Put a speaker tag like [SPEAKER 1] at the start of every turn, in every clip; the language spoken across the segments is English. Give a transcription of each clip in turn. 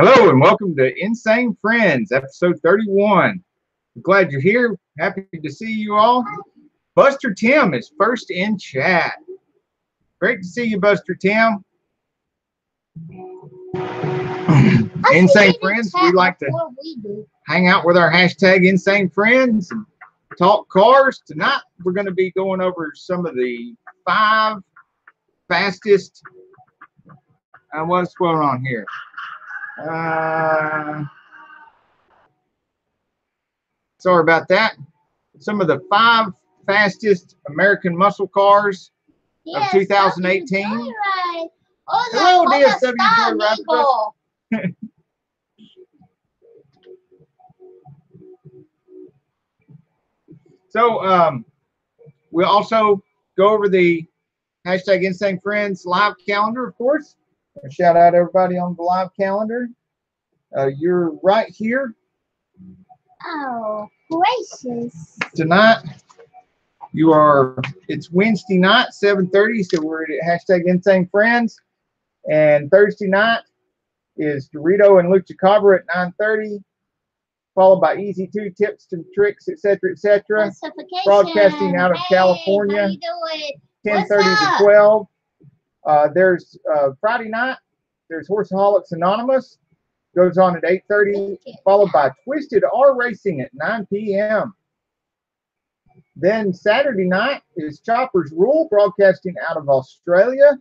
[SPEAKER 1] Hello and welcome to Insane Friends, episode 31. I'm glad you're here. Happy to see you all. Buster Tim is first in chat. Great to see you, Buster Tim. Insane Friends, we like to hang out with our hashtag Insane Friends and talk cars. Tonight, we're going to be going over some of the 5 fastest. What's going on here? Sorry about that. Some of the 5 fastest American muscle cars of 2018.
[SPEAKER 2] Right.
[SPEAKER 1] Hello, DSW Joyride. So we'll also go over the hashtag Insane Friends live calendar, of course. Shout out everybody on the live calendar. You're right here.
[SPEAKER 2] Oh, gracious.
[SPEAKER 1] Tonight, it's Wednesday night, 7:30, so we're at hashtag Insane Friends. And Thursday night is Dorito and Lucha Cabra at 9:30, followed by Easy 2 Tips and Tricks, etc., etc. Broadcasting out of California, 10:30 to 12. There's Friday night, there's Horseaholics Anonymous, goes on at 8:30, followed by Twisted R Racing at 9 p.m. Then Saturday night is Chopper's Rule, broadcasting out of Australia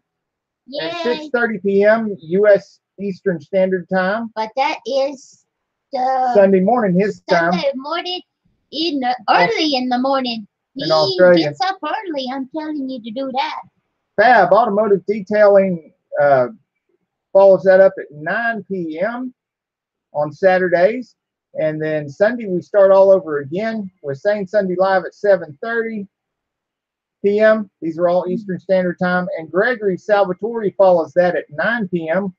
[SPEAKER 1] at 6:30 p.m. U.S. Eastern Standard Time.
[SPEAKER 2] But that is the
[SPEAKER 1] Sunday morning, his time.
[SPEAKER 2] Sunday morning, early in the morning.
[SPEAKER 1] In Australia.
[SPEAKER 2] He gets up early. I'm telling you to do that.
[SPEAKER 1] Fab Automotive Detailing follows that up at 9 p.m. on Saturdays. And then Sunday, we start all over again with Sane Sunday Live at 7:30 p.m. These are all Eastern Standard Time. And Gregory Salvatore follows that at 9 p.m.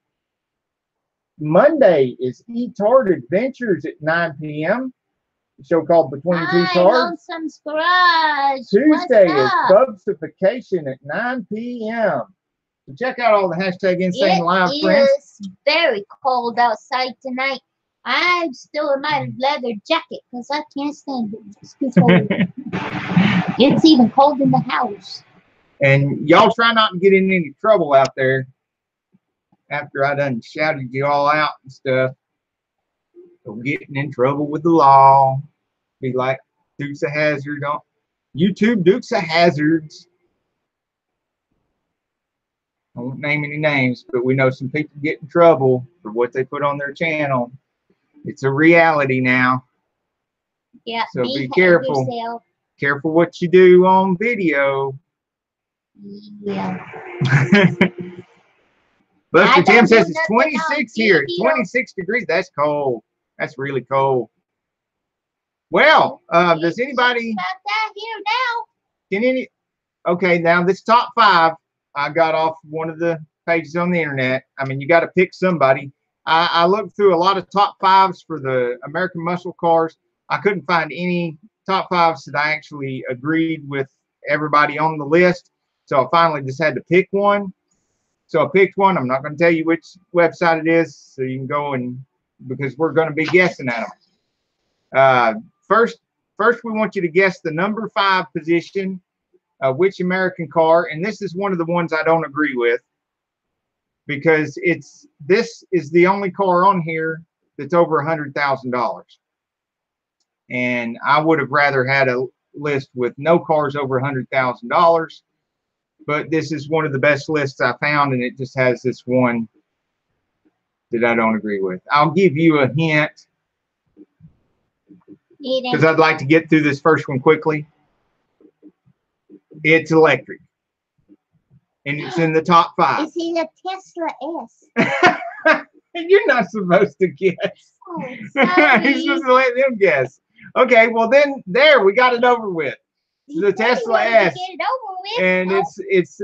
[SPEAKER 1] Monday is E-Tard Adventures at 9 p.m. A show called Between Two Cars. Tuesday is Bubsification at 9 p.m. So check out all the hashtag Insane Live friends.
[SPEAKER 2] It's very cold outside tonight. I'm still in my leather jacket because I can't stand it. It's too cold. It's even cold in the house.
[SPEAKER 1] And y'all try not to get in any trouble out there after I done shouted you all out and stuff. So getting in trouble with the law. Be like Dukes of Hazzard on YouTube. Dukes of Hazards. I won't name any names, but we know some people get in trouble for what they put on their channel. It's a reality now.
[SPEAKER 2] Yeah.
[SPEAKER 1] So be careful.
[SPEAKER 2] Yourself.
[SPEAKER 1] Careful what you do on video.
[SPEAKER 2] Yeah.
[SPEAKER 1] Buster Tim says it's 26 here. 26 degrees. That's cold. That's really cold. Well, does anybody?
[SPEAKER 2] About that here now.
[SPEAKER 1] Can any? Okay, now this top 5 I got off one of the pages on the internet. I mean, you got to pick somebody. I looked through a lot of top 5s for the American muscle cars. I couldn't find any top 5s that I actually agreed with everybody on the list. So I finally just had to pick one. So I picked one. I'm not going to tell you which website it is, so you can go and because we're going to be guessing at them. First, we want you to guess the number 5 position, which American car, and this is one of the ones I don't agree with because this is the only car on here that's over $100,000, and I would have rather had a list with no cars over $100,000. But this is one of the best lists I found, and it just has this one that I don't agree with. I'll give you a hint because I'd like to get through this first one quickly. It's electric, and it's in the top 5.
[SPEAKER 2] It's in a Tesla S.
[SPEAKER 1] You're not supposed to guess.
[SPEAKER 2] Oh,
[SPEAKER 1] You're supposed to let them guess. Okay, well then there we got it over with. The Tesla S, and it's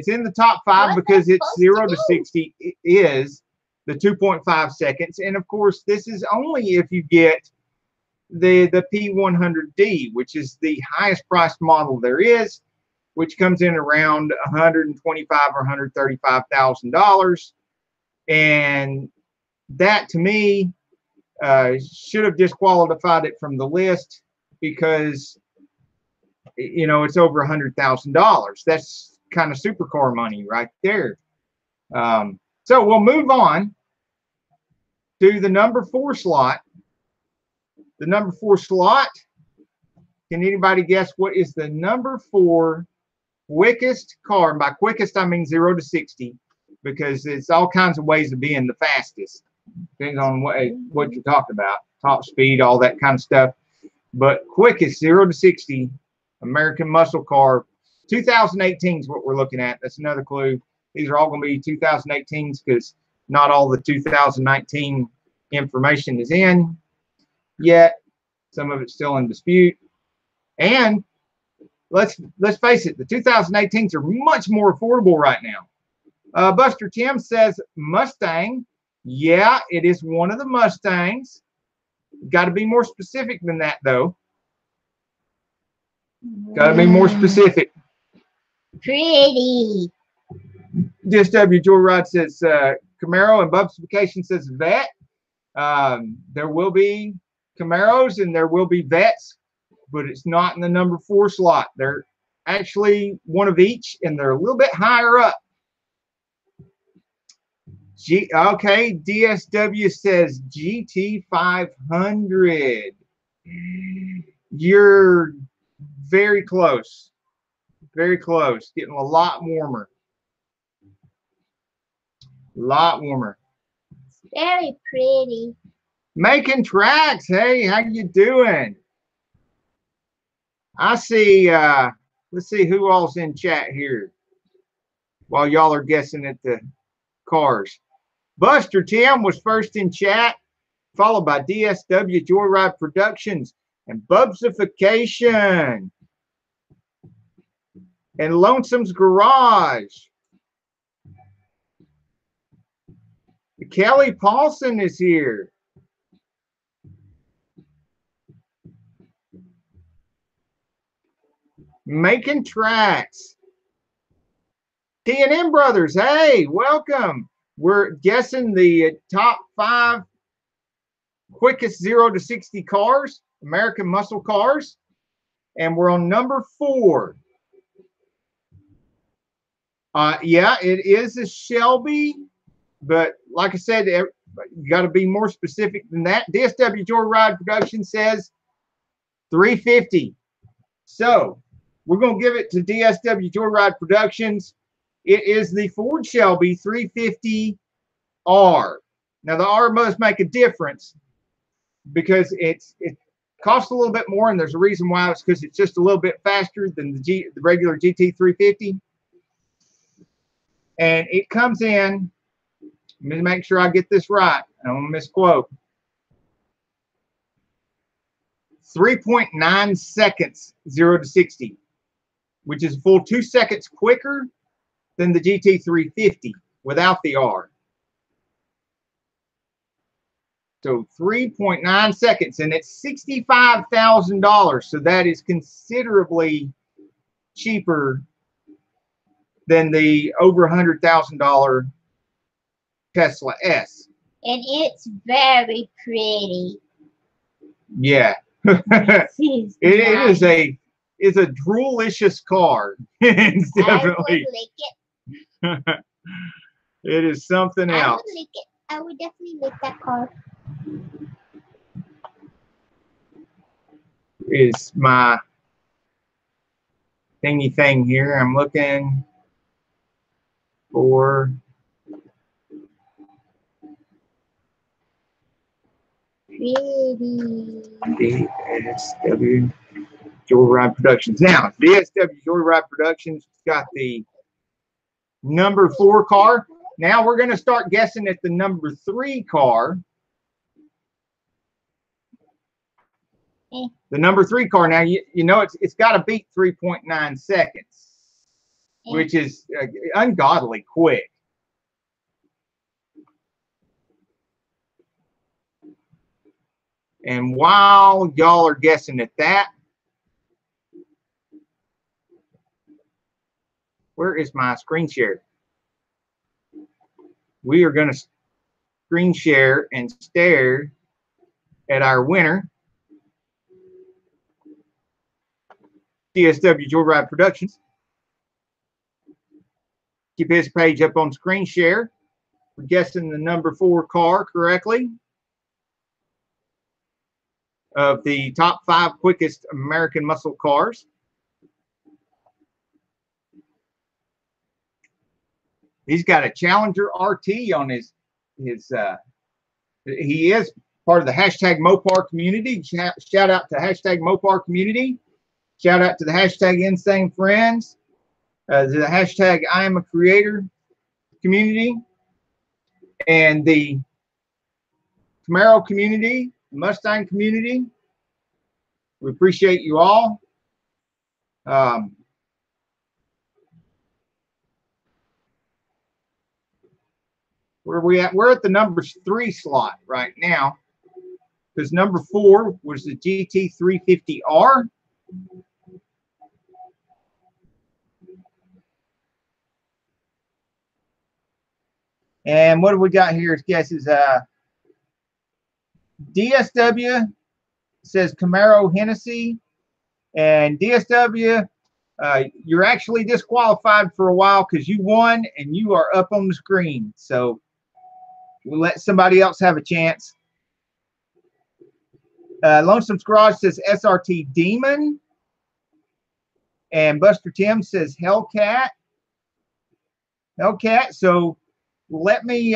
[SPEAKER 1] in the top 5 because it's 0 to 60 is the 2.5 seconds, and of course this is only if you get the P100D, which is the highest priced model there is, which comes in around $125,000 or $135,000, and that to me should have disqualified it from the list because, you know, it's over $100,000. That's kind of supercar money right there. So we'll move on to the number 4 slot. The number 4 slot. Can anybody guess what is the number 4 quickest car? And by quickest, I mean 0 to 60, because it's all kinds of ways of being the fastest. Depends on what you're talking about, top speed, all that kind of stuff. But quickest 0 to 60 American muscle car, 2018 is what we're looking at. That's another clue. These are all going to be 2018s because not all the 2019 information is in yet. Some of it's still in dispute. And let's face it, the 2018s are much more affordable right now. Buster Tim says Mustang. Yeah, it is one of the Mustangs. Got to be more specific than that, though. Got to be more specific.
[SPEAKER 2] Pretty.
[SPEAKER 1] DSW Joyride says Camaro, and Bub's Vacation says Vet. There will be Camaros and there will be Vets, but it's not in the number 4 slot. They're actually one of each, and they're a little bit higher up. Okay, DSW says GT500. You're very close. Very close. Getting a lot warmer. A lot warmer.
[SPEAKER 2] Very pretty.
[SPEAKER 1] Making tracks. Hey, how you doing? I see, let's see who all's in chat here while y'all are guessing at the cars. Buster Tim was first in chat, followed by DSW Joyride Productions and Bubsification and Lonesome's Garage. Kelly Paulson is here. Making tracks. T&M Brothers, hey, welcome. We're guessing the top 5 quickest 0 to 60 cars, American muscle cars, and we're on number 4. Yeah, it is a Shelby, but like I said, you got to be more specific than that. DSW Joyride Production says 350. So we're going to give it to DSW Joyride Productions. It is the Ford Shelby 350R. Now, the R must make a difference because it costs a little bit more, and there's a reason why. It's because it's just a little bit faster than the regular GT350. And it comes in, let me make sure I get this right. I don't want to misquote. 3.9 seconds 0 to 60, which is a full 2 seconds quicker than the GT350 without the R. So 3.9 seconds, and it's $65,000. So that is considerably cheaper than the over $100,000 Tesla S.
[SPEAKER 2] And it's very pretty.
[SPEAKER 1] Yeah. It is a droolicious car. It's definitely.
[SPEAKER 2] I would lick it.
[SPEAKER 1] It is something else.
[SPEAKER 2] I would lick it. I would definitely lick that car.
[SPEAKER 1] Is my thingy thing here. I'm looking for
[SPEAKER 2] Pretty.
[SPEAKER 1] DSW Joyride Productions. Now, DSW Joyride Productions got the number 4 car. Now we're going to start guessing at the number 3 car. The number 3 car. Now, you know it's got to beat 3.9 seconds, which is ungodly quick. And while y'all are guessing at that, where is my screen share? We are going to screen share and stare at our winner, DSW Joyride Productions. Keep his page up on screen share. We're guessing the number 4 car correctly of the top 5 quickest American muscle cars. He's got a Challenger RT on his he is part of the hashtag Mopar community. Shout out to hashtag Mopar community. Shout out to the hashtag Insanefriends, the hashtag I am a creator community, and the Camaro community, Mustang community. We appreciate you all. Where are we at? We're at the number 3 slot right now, because number 4 was the GT350R. And what do we got here? Guesses. DSW says Camaro Hennessy, and DSW, you're actually disqualified for a while because you won and you are up on the screen. So we'll let somebody else have a chance. Lonesome's Garage says SRT Demon, and Buster Tim says Hellcat. Hellcat. So let me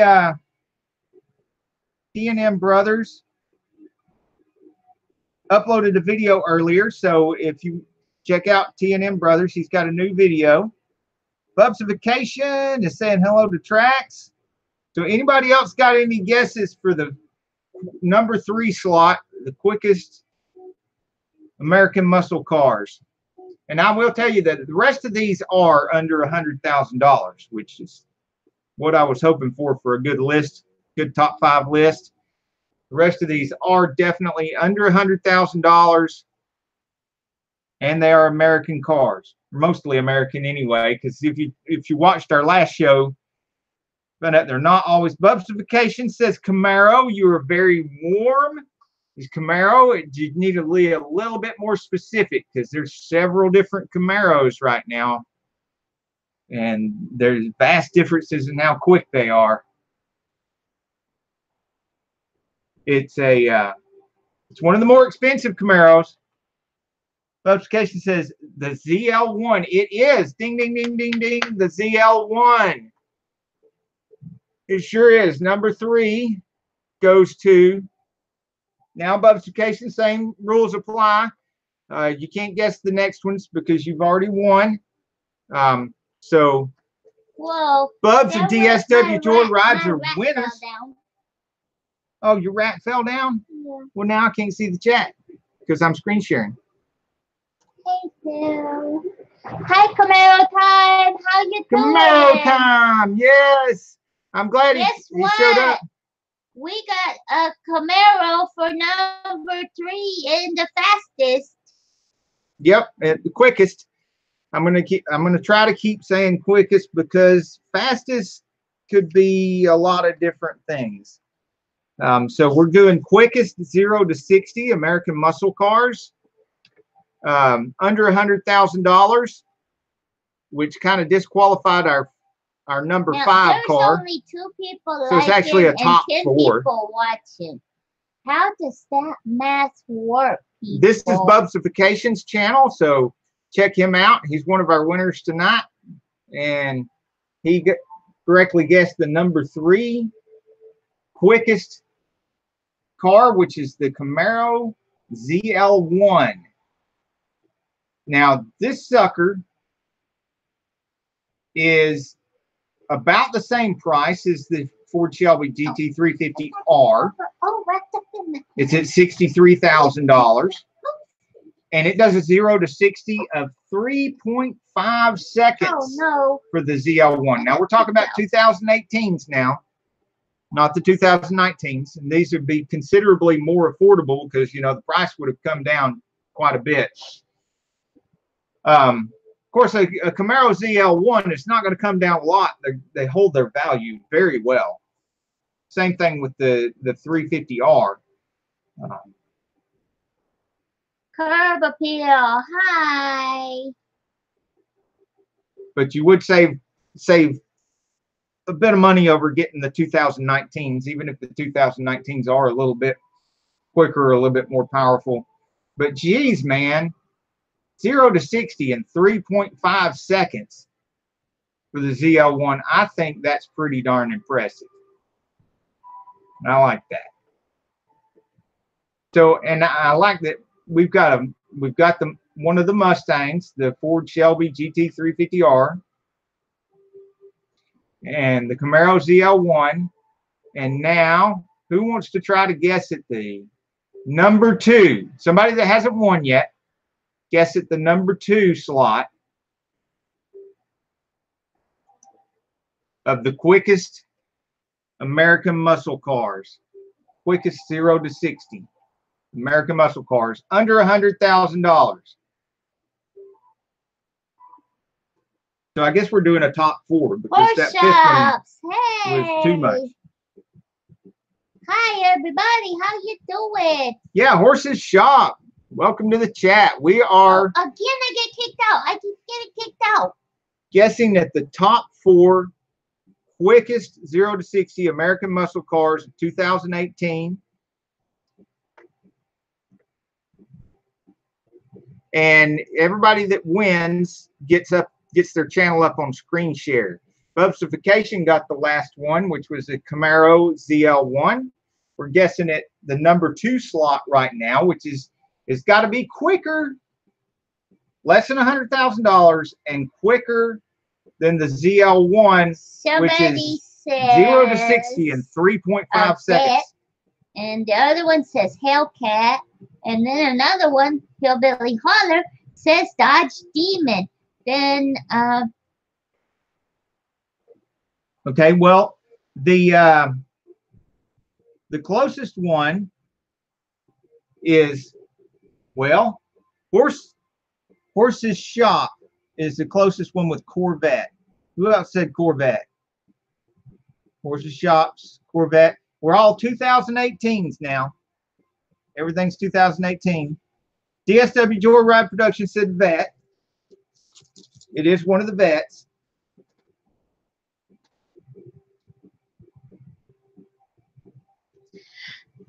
[SPEAKER 1] T&M Brothers uploaded a video earlier, so if you check out T&M Brothers, he's got a new video. Bubsification is saying hello to Trax. So anybody else got any guesses for the number 3 slot, the quickest American muscle cars? And I will tell you that the rest of these are under $100,000, which is what I was hoping for a good list, good top 5 list. The rest of these are definitely under $100,000, and they are American cars, mostly American anyway. Because if you watched our last show, found out they're not always. Bubsification says Camaro. You are very warm. Is Camaro? You need to be a little bit more specific because there's several different Camaros right now, and there's vast differences in how quick they are. It's one of the more expensive Camaros. Bubsification says the ZL1. It is. Ding, ding, ding, ding, ding. The ZL1. It sure is. Number 3 goes to, now Bubsification, same rules apply. You can't guess the next ones because you've already won. So,
[SPEAKER 2] whoa,
[SPEAKER 1] Bubs and DSW Joyrides are winners. Oh, your rat fell down?
[SPEAKER 2] Yeah.
[SPEAKER 1] Well, now I can't see the chat because I'm screen sharing.
[SPEAKER 2] Hey, Phil. Hi, Camaro time. How you doing?
[SPEAKER 1] Camaro time. Yes. I'm glad he showed up.
[SPEAKER 2] We got a Camaro for number 3 and the fastest.
[SPEAKER 1] Yep, the quickest. I'm gonna try to keep saying quickest because fastest could be a lot of different things. So we're doing quickest 0 to 60 American muscle cars, under $100,000, which kind of disqualified our number 5 car.
[SPEAKER 2] There's only 2 people
[SPEAKER 1] so it's actually a top 4
[SPEAKER 2] people watching. How does that math work, people?
[SPEAKER 1] This is Bubsification's channel, so check him out. He's one of our winners tonight, and he correctly guessed the number 3 quickest car, which is the Camaro ZL1. Now, this sucker is about the same price as the Ford Shelby GT350R. It's at $63,000. And it does a 0 to 60 of 3.5 seconds for the ZL1. Now, we're talking about 2018s now, not the 2019s. And these would be considerably more affordable because, you know, the price would have come down quite a bit. Of course, a Camaro ZL1 is not going to come down a lot. They hold their value very well. Same thing with the 350R.
[SPEAKER 2] Curb appeal. Hi.
[SPEAKER 1] But you would save a bit of money over getting the 2019s, even if the 2019s are a little bit quicker, a little bit more powerful. But geez, man, 0 to 60 in 3.5 seconds for the ZL1. I think that's pretty darn impressive. I like that. So, and I like that we've got one of the Mustangs, the Ford Shelby GT350R, and the Camaro ZL1. And now, who wants to try to guess at the number 2? Somebody that hasn't won yet, guess at the number 2 slot of the quickest American muscle cars. Quickest 0 to 60 American muscle cars under $100,000. So I guess we're doing a top 4 because that fifth one was too much.
[SPEAKER 2] Hi everybody, how you doing?
[SPEAKER 1] Yeah, Horses Shop. Welcome to the chat. We are
[SPEAKER 2] again. I get kicked out. I keep getting kicked out.
[SPEAKER 1] Guessing at the top 4 quickest 0 to 60 American muscle cars of 2018. And everybody that wins gets their channel up on screen share. Bubsification got the last one, which was the Camaro ZL1. We're guessing at the number 2 slot right now, which is got to be quicker, less than $100,000, and quicker than the ZL1, which is 0 to 60 in 3.5 seconds.
[SPEAKER 2] And the other one says Hellcat. And then another one, Hillbilly Holler, says Dodge Demon. Then,
[SPEAKER 1] okay, well, the closest one is, well, Horses Shop is the closest one with Corvette. Who else said Corvette? Horses Shops, Corvette. We're all 2018s now. Everything's 2018. DSW Joyride Production said Vet. It is one of the Vets.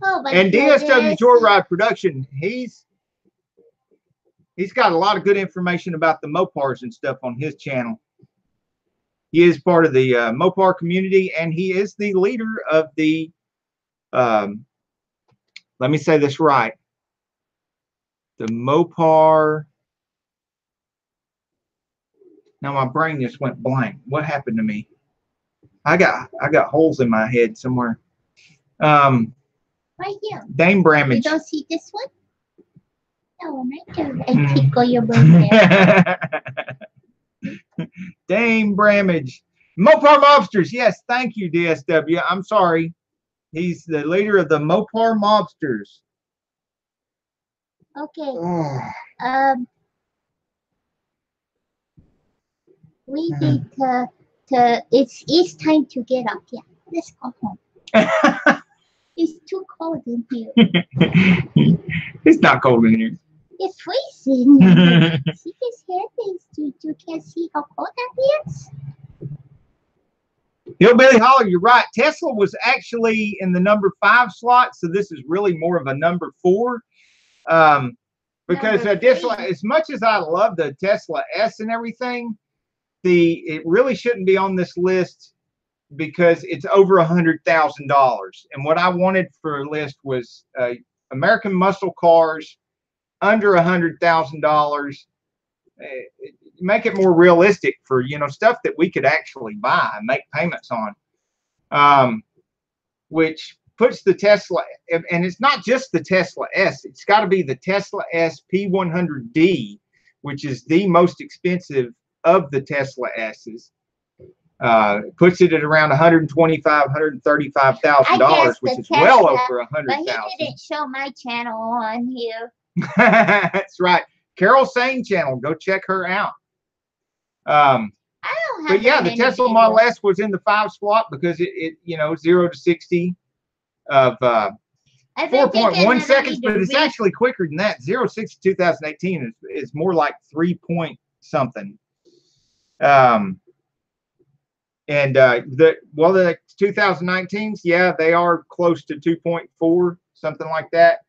[SPEAKER 2] oh my
[SPEAKER 1] And
[SPEAKER 2] goodness.
[SPEAKER 1] DSW Joyride Production, he's got a lot of good information about the Mopars and stuff on his channel. He is part of the Mopar community, and he is the leader of the, let me say this right, the Mopar. Now my brain just went blank. What happened to me? I got holes in my head somewhere.
[SPEAKER 2] Right here.
[SPEAKER 1] Dame Bramage.
[SPEAKER 2] You don't see this one? That one right there. I tickle your brain there.
[SPEAKER 1] Dame Bramage. Mopar Mobsters. Yes, thank you, DSW. I'm sorry. He's the leader of the Mopar Mobsters.
[SPEAKER 2] Okay.
[SPEAKER 1] Oh.
[SPEAKER 2] We need to it's time to get up. Yeah, let's go home. It's too cold in here.
[SPEAKER 1] It's not cold in here.
[SPEAKER 2] It's freezing. See his head? You can't see how cold that is?
[SPEAKER 1] Hillbilly Holler, you're right. Tesla was actually in the number 5 slot, so this is really more of a number 4. Because as much as I love the Tesla S and everything, it really shouldn't be on this list because it's over $100,000. And what I wanted for a list was American muscle cars under $100,000. Make it more realistic for, stuff that we could actually buy and make payments on, which puts the Tesla, and it's not just the Tesla S, it's got to be the Tesla S P100D, which is the most expensive of the Tesla S's. Puts it at around $125,000, $135,000, which is
[SPEAKER 2] Tesla,
[SPEAKER 1] well over $100,000.
[SPEAKER 2] But he didn't show my channel on here.
[SPEAKER 1] That's right. Carol Sane channel. Go check her out.
[SPEAKER 2] I don't don't have
[SPEAKER 1] But yeah, the
[SPEAKER 2] that
[SPEAKER 1] Tesla
[SPEAKER 2] many
[SPEAKER 1] Model
[SPEAKER 2] videos.
[SPEAKER 1] S was in the 5 slot because it 0 to 60 of
[SPEAKER 2] I bet they
[SPEAKER 1] 4.1
[SPEAKER 2] can
[SPEAKER 1] seconds, but it's
[SPEAKER 2] read.
[SPEAKER 1] actually quicker than that. 0 to 60 2018 is more like 3 point something. And the 2019s, yeah, they are close to 2.4, something like that.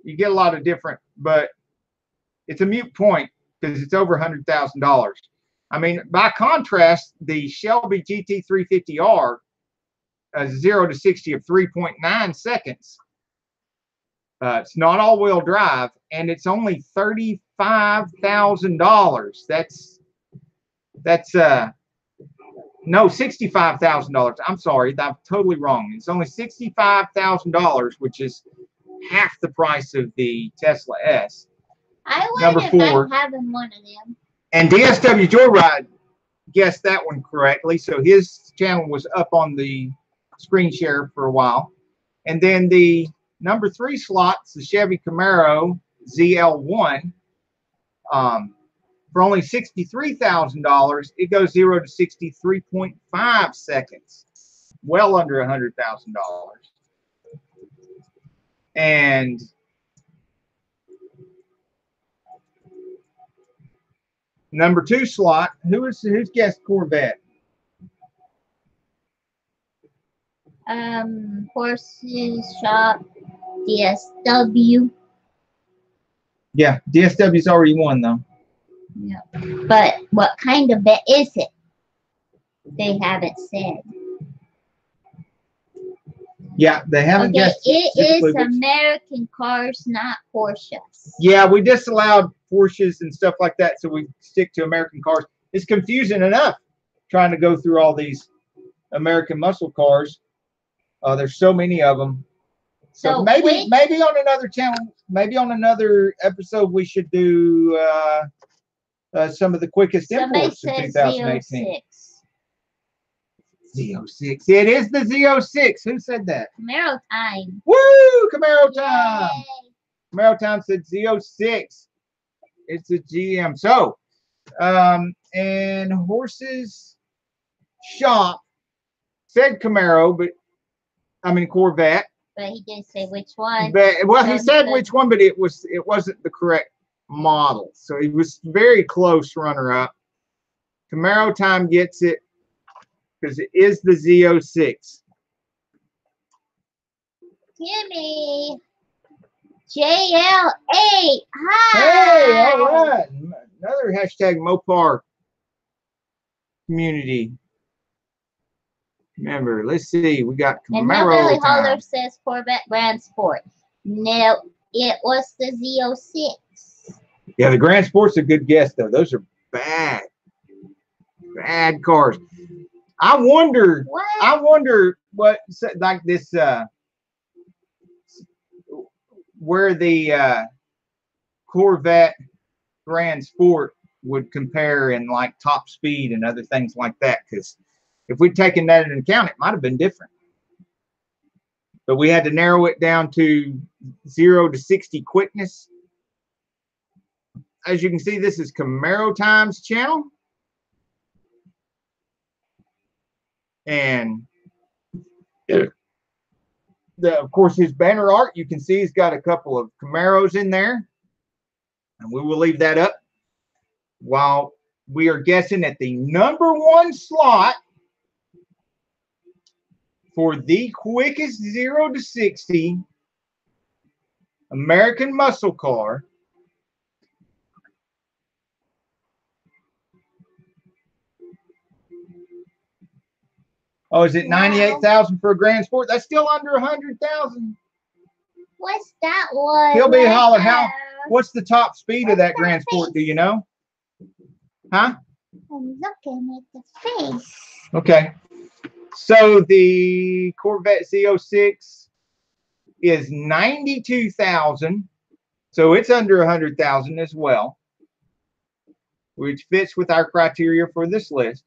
[SPEAKER 1] You get a lot of different, but it's a moot point because it's over $100,000. I mean, by contrast, the Shelby GT350R, 0 to 60 of 3.9 seconds. It's not all-wheel drive, and it's only $35,000. That's no, $65,000. I'm sorry, I'm totally wrong. It's only $65,000, which is half the price of the Tesla S.
[SPEAKER 2] I
[SPEAKER 1] Number
[SPEAKER 2] wouldn't
[SPEAKER 1] 4.
[SPEAKER 2] mind having one of them.
[SPEAKER 1] And DSW Joyride guessed that one correctly, so his channel was up on the screen share for a while. And then the number 3 slots, the Chevy Camaro ZL1, for only $63,000, it goes 0 to 63.5 seconds, well under $100,000. And number 2 slot, who's guessed Corvette?
[SPEAKER 2] Horses shop, DSW.
[SPEAKER 1] Yeah, DSW's already won though.
[SPEAKER 2] Yeah. But what kind of bet is it? They haven't said.
[SPEAKER 1] Yeah, they haven't
[SPEAKER 2] Okay,
[SPEAKER 1] guessed.
[SPEAKER 2] it is American cars, not Porsches.
[SPEAKER 1] Yeah, we disallowed Porsches and stuff like that, so we stick to American cars. It's confusing enough trying to go through all these American muscle cars. There's so many of them. So maybe on another channel, maybe on another episode, we should do some of the quickest imports of 2018. Z06. It is the Z06. Who said that?
[SPEAKER 2] Camaro time.
[SPEAKER 1] Woo! Camaro time.
[SPEAKER 2] Yay.
[SPEAKER 1] Camaro time said Z06. It's a GM. So, and Horses Shop said Camaro, but I mean Corvette.
[SPEAKER 2] But he didn't say which one.
[SPEAKER 1] But, well, he said which one, but it wasn't the correct model. So he was very close runner-up. Camaro time gets it because it is the Z06.
[SPEAKER 2] Timmy. JL8. Hi.
[SPEAKER 1] Hey, all right. Another hashtag Mopar community member. Let's see. We got
[SPEAKER 2] And
[SPEAKER 1] Camaro
[SPEAKER 2] Hillbilly
[SPEAKER 1] time.
[SPEAKER 2] Holler says Corvette Grand Sport. No, it was the Z06.
[SPEAKER 1] Yeah, the Grand Sport's a good guess, though. Those are bad cars. I wonder what, like this, where the Corvette Grand Sport would compare in like top speed and other things like that. Because if we'd taken that into account, it might have been different. But we had to narrow it down to 0 to 60 quickness. As you can see, this is Camaro Times channel. And of course, his banner art, you can see he's got a couple of Camaros in there. And we will leave that up while we are guessing at the number 1 slot for the quickest 0 to 60 American muscle car. Oh, is it 98,000 for a Grand Sport? That's still under 100,000.
[SPEAKER 2] What's that one?
[SPEAKER 1] He'll be holler. What's the top speed of that Grand Sport? Do you know? Huh?
[SPEAKER 2] I'm looking at the face.
[SPEAKER 1] Okay. So the Corvette Z06 is 92,000. So it's under 100,000 as well, which fits with our criteria for this list.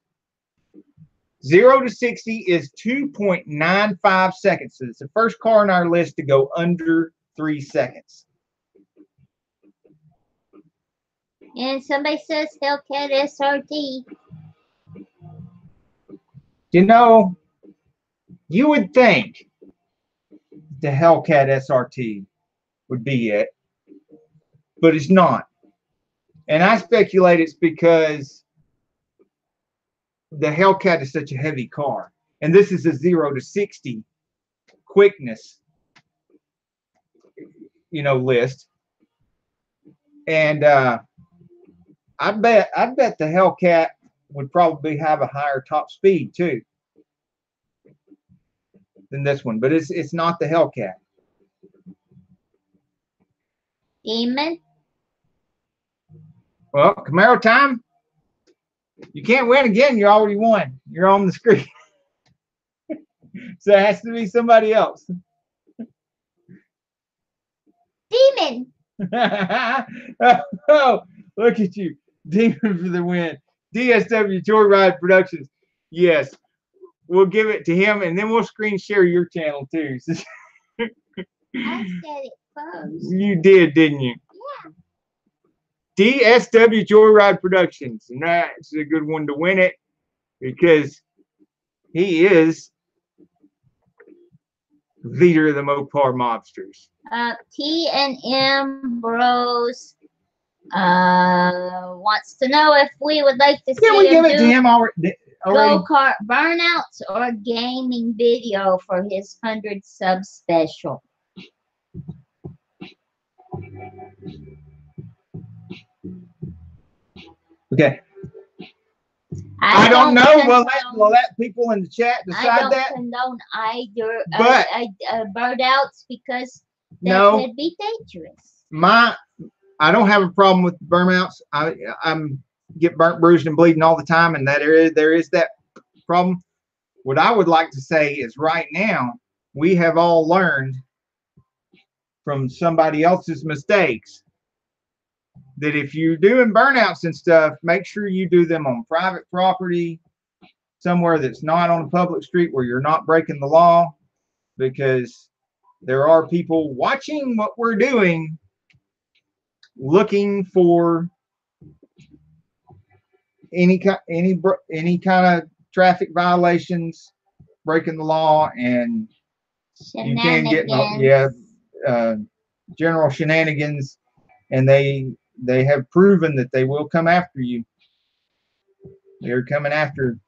[SPEAKER 1] 0 to 60 is 2.95 seconds. So it's the first car on our list to go under 3 seconds.
[SPEAKER 2] And somebody says Hellcat SRT.
[SPEAKER 1] You know, you would think the Hellcat SRT would be it, but it's not. And I speculate it's because the Hellcat is such a heavy car. And this is a 0 to 60 quickness, you know, list. And I'd bet the Hellcat would probably have a higher top speed too than this one, but it's not the Hellcat.
[SPEAKER 2] Demon.
[SPEAKER 1] Well, Camaro time. You can't win again. You already won. You're on the screen. So it has to be somebody else.
[SPEAKER 2] Demon.
[SPEAKER 1] Oh, look at you. Demon for the win. DSW Joyride Productions. Yes. We'll give it to him, and then we'll screen share your channel too.
[SPEAKER 2] I said it first.
[SPEAKER 1] You did, didn't you?
[SPEAKER 2] Yeah.
[SPEAKER 1] DSW Joyride Productions. And that's a good one to win it because he is leader of the Mopar mobsters.
[SPEAKER 2] T&M Bros wants to know if we would like to see
[SPEAKER 1] Can we give it to him already?
[SPEAKER 2] go-kart burnouts or gaming video for his 100 sub special.
[SPEAKER 1] Okay. I don't know. Will let people in the chat decide that?
[SPEAKER 2] I don't condone either
[SPEAKER 1] But
[SPEAKER 2] burnouts because they could be dangerous.
[SPEAKER 1] I don't have a problem with burnouts. I'm get burnt, bruised, and bleeding all the time, and there is that problem. What I would like to say is right now we have all learned from somebody else's mistakes that if you're doing burnouts and stuff, make sure you do them on private property, somewhere that's not on a public street where you're not breaking the law, because there are people watching what we're doing, looking for any kind of traffic violations, breaking the law, and you can get general shenanigans, and they have proven that they will come after you. They're coming after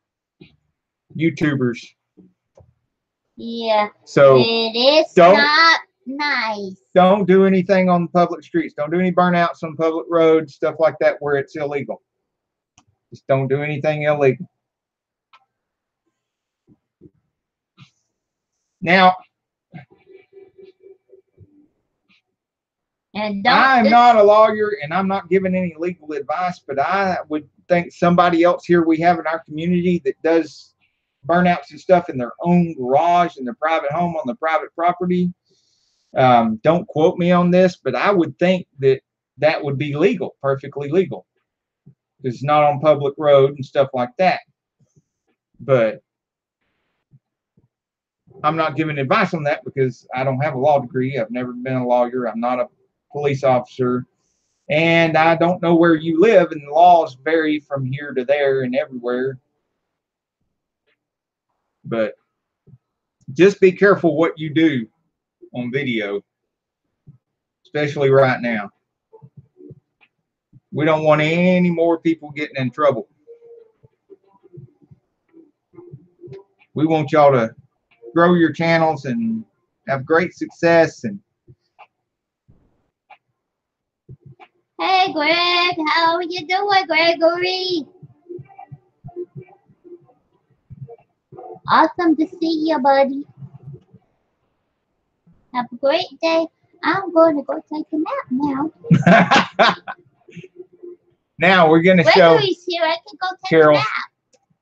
[SPEAKER 1] YouTubers.
[SPEAKER 2] Yeah.
[SPEAKER 1] So
[SPEAKER 2] it is not nice.
[SPEAKER 1] Don't do anything on the public streets. Don't do any burnouts on public roads, stuff like that where it's illegal. Just don't do anything illegal. Now, I'm not a lawyer and I'm not giving any legal advice, but I would think somebody else here we have in our community that does burnouts and stuff in their own garage, in their private home, on the private property. Don't quote me on this, but I would think that that would be legal, perfectly legal. It's not on public road and stuff like that. But I'm not giving advice on that because I don't have a law degree. I've never been a lawyer. I'm not a police officer. And I don't know where you live, and the laws vary from here to there and everywhere. But just be careful what you do on video, especially right now. We don't want any more people getting in trouble. We want y'all to grow your channels and have great success. And
[SPEAKER 2] hey, Greg, how are you doing, Gregory? Awesome to see you, buddy. Have a great day. I'm going to go take a nap now.
[SPEAKER 1] Now we're going to show
[SPEAKER 2] Gregory's here. I can go take
[SPEAKER 1] Carol.
[SPEAKER 2] a nap.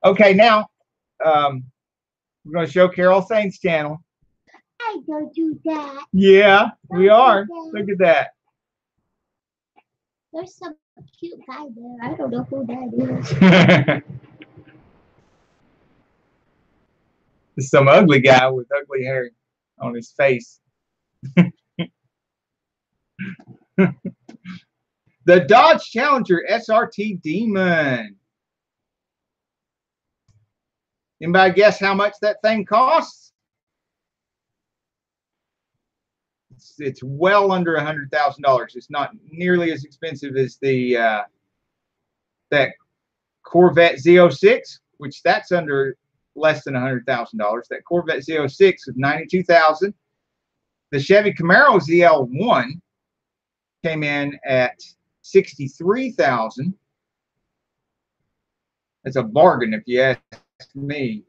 [SPEAKER 1] Okay, now we're going to show Carol Sane's channel.
[SPEAKER 2] I don't do that.
[SPEAKER 1] Yeah, we are. Look at that.
[SPEAKER 2] There's some cute guy there. I don't know who that is.
[SPEAKER 1] There's some ugly guy with ugly hair on his face. The Dodge Challenger SRT Demon. Anybody guess how much that thing costs? It's well under $100,000. It's not nearly as expensive as the that Corvette Z06, which that's under less than $100,000. That Corvette Z06 is $92,000. The Chevy Camaro ZL1 came in at $63,000. It's a bargain if you ask me.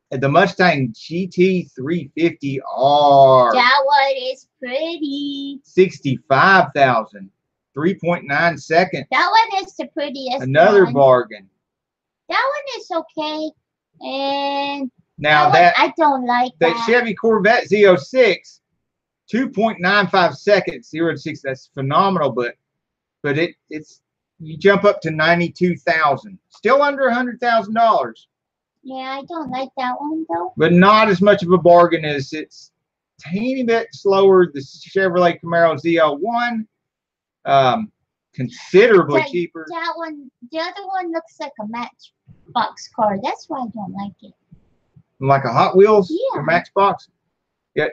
[SPEAKER 1] And the Mustang GT350R.
[SPEAKER 2] That one is pretty.
[SPEAKER 1] $65,000. 3.9 seconds.
[SPEAKER 2] That one is the prettiest.
[SPEAKER 1] Another
[SPEAKER 2] one.
[SPEAKER 1] bargain.
[SPEAKER 2] That one is okay. And
[SPEAKER 1] now
[SPEAKER 2] I don't like that.
[SPEAKER 1] That Chevy Corvette Z06, 2.95 seconds, 0 to 60. That's phenomenal, but it's you jump up to $92,000. Still under $100,000.
[SPEAKER 2] Yeah, I don't like that one though.
[SPEAKER 1] But not as much of a bargain as it's teeny bit slower. The Chevrolet Camaro ZL1. Considerably cheaper.
[SPEAKER 2] That one, the other one looks like a Matchbox car. That's why I don't like it.
[SPEAKER 1] Like a Hot Wheels
[SPEAKER 2] or
[SPEAKER 1] Matchbox. Yeah,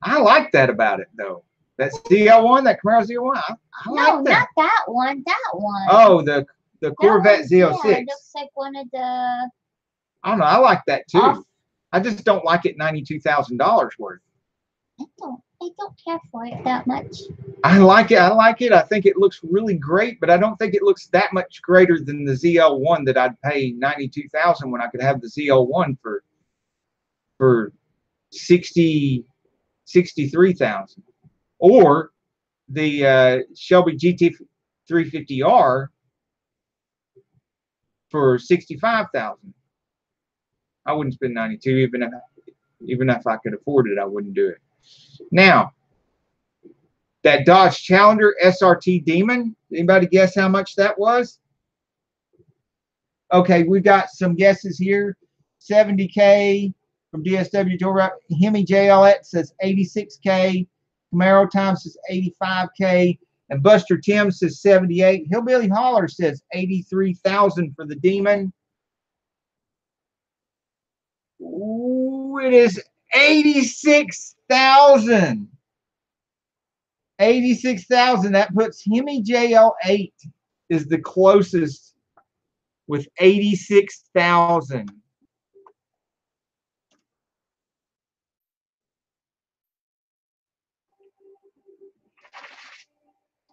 [SPEAKER 1] I like that about it though. That ZL1, that Camaro ZL1. I like that.
[SPEAKER 2] Not that one. That one.
[SPEAKER 1] Oh, the Corvette Z06.
[SPEAKER 2] Yeah, it looks like one of the.
[SPEAKER 1] I don't know. I like that too. I just don't like it $92,000 worth.
[SPEAKER 2] I don't care for it that much.
[SPEAKER 1] I like it. I think it looks really great, but I don't think it looks that much greater than the ZL1 that I'd pay $92,000 when I could have the ZL1 for $63,000, or the Shelby GT350R for $65,000. I wouldn't spend $92,000 even if I could afford it. I wouldn't do it. Now, that Dodge Challenger SRT Demon, anybody guess how much that was? Okay, we got some guesses here. $70K from DSW Tour. Hemi JLX says $86K. Camaro Time says $85K. And Buster Tim says $78,000. Hillbilly Holler says $83,000 for the Demon. Ooh, it is $86,000. $86,000. That puts Hemi JL8 is the closest with $86,000.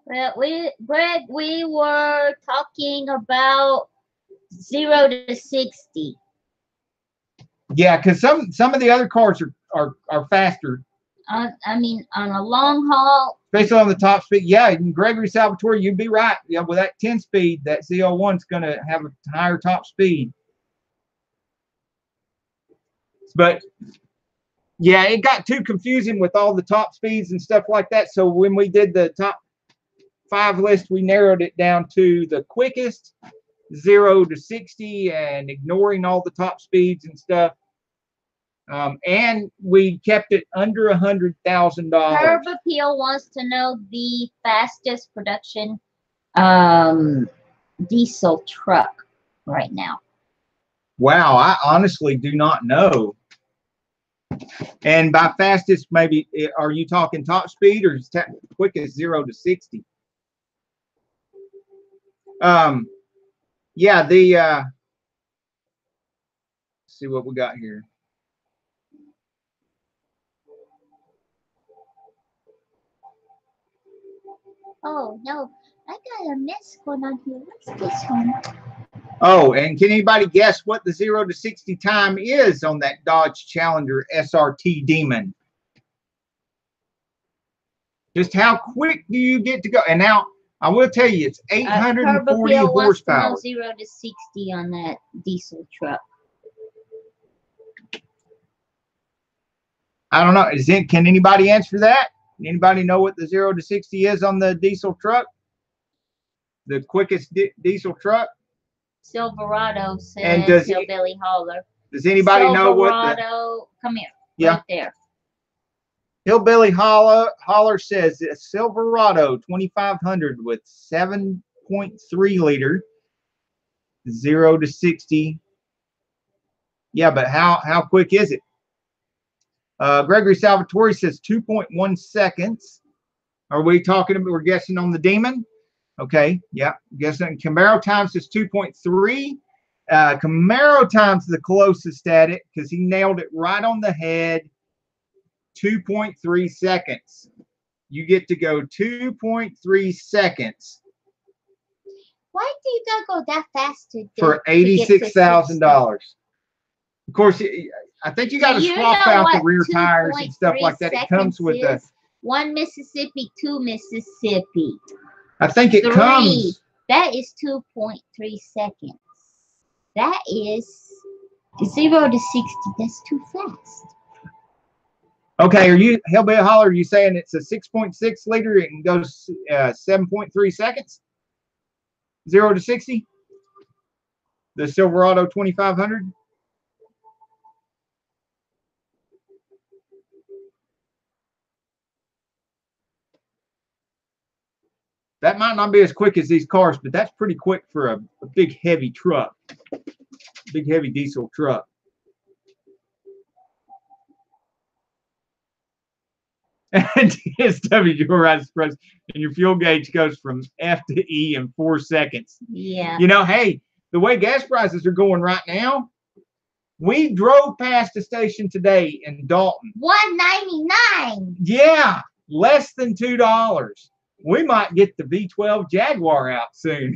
[SPEAKER 2] Well, Greg, we were talking about 0 to 60.
[SPEAKER 1] Yeah, because some of the other cars are faster.
[SPEAKER 2] I mean, on a long haul.
[SPEAKER 1] Especially on the top speed. Yeah, Gregory Salvatore, you'd be right. Yeah, with that 10-speed, that ZL1's going to have a higher top speed. But, yeah, it got too confusing with all the top speeds and stuff like that. So when we did the top 5 list, we narrowed it down to the quickest, 0 to 60, and ignoring all the top speeds and stuff. And we kept it under $100,000.
[SPEAKER 2] Herb Appeal wants to know the fastest production diesel truck right now.
[SPEAKER 1] Wow, I honestly do not know. And by fastest, maybe, are you talking top speed or just quickest 0 to 60? Yeah, let's see what we got here.
[SPEAKER 2] Oh, no. I got a mess going on here. What's this one?
[SPEAKER 1] Oh, and can anybody guess what the 0 to 60 time is on that Dodge Challenger SRT Demon? Just how quick do you get to go? And now, I will tell you, it's 840 horsepower.
[SPEAKER 2] Wants to know 0 to 60 on that diesel truck.
[SPEAKER 1] I don't know. Can anybody answer that? Anybody know what the 0 to 60 is on the diesel truck? The quickest diesel truck?
[SPEAKER 2] Silverado says Hillbilly Holler.
[SPEAKER 1] Does anybody know what
[SPEAKER 2] Silverado, come here.
[SPEAKER 1] Yeah.
[SPEAKER 2] Right there.
[SPEAKER 1] Hillbilly Holler says a Silverado 2500 with 7.3 liter, 0 to 60 Yeah, but how quick is it? Gregory Salvatore says 2.1 seconds. Are we talking about, we're guessing on the Demon? Okay, yeah, guessing. Camaro times is 2.3. Camaro times the closest at it because he nailed it right on the head. 2.3 seconds. You get to go 2.3 seconds.
[SPEAKER 2] Why do you gotta go that fast
[SPEAKER 1] for $86,000? Of course, I think you got to swap out the rear tires and stuff like that. It comes with the
[SPEAKER 2] 1 Mississippi, 2 Mississippi.
[SPEAKER 1] I think it
[SPEAKER 2] 3.
[SPEAKER 1] comes.
[SPEAKER 2] That is 2.3 seconds. That is 0 to 60. That's too fast.
[SPEAKER 1] Okay, are you Hellbilly Holler? Are you saying it's a 6.6 liter? It can go 7.3 seconds. 0 to 60. The Silverado 2500. That might not be as quick as these cars, but that's pretty quick for a big heavy truck, big heavy diesel truck. And DSW, you're right, and your fuel gauge goes from F to E in 4 seconds.
[SPEAKER 2] Yeah.
[SPEAKER 1] You know, hey, the way gas prices are going right now, we drove past a station today in Dalton.
[SPEAKER 2] $1.99.
[SPEAKER 1] Yeah, less than $2. We might get the V12 Jaguar out soon.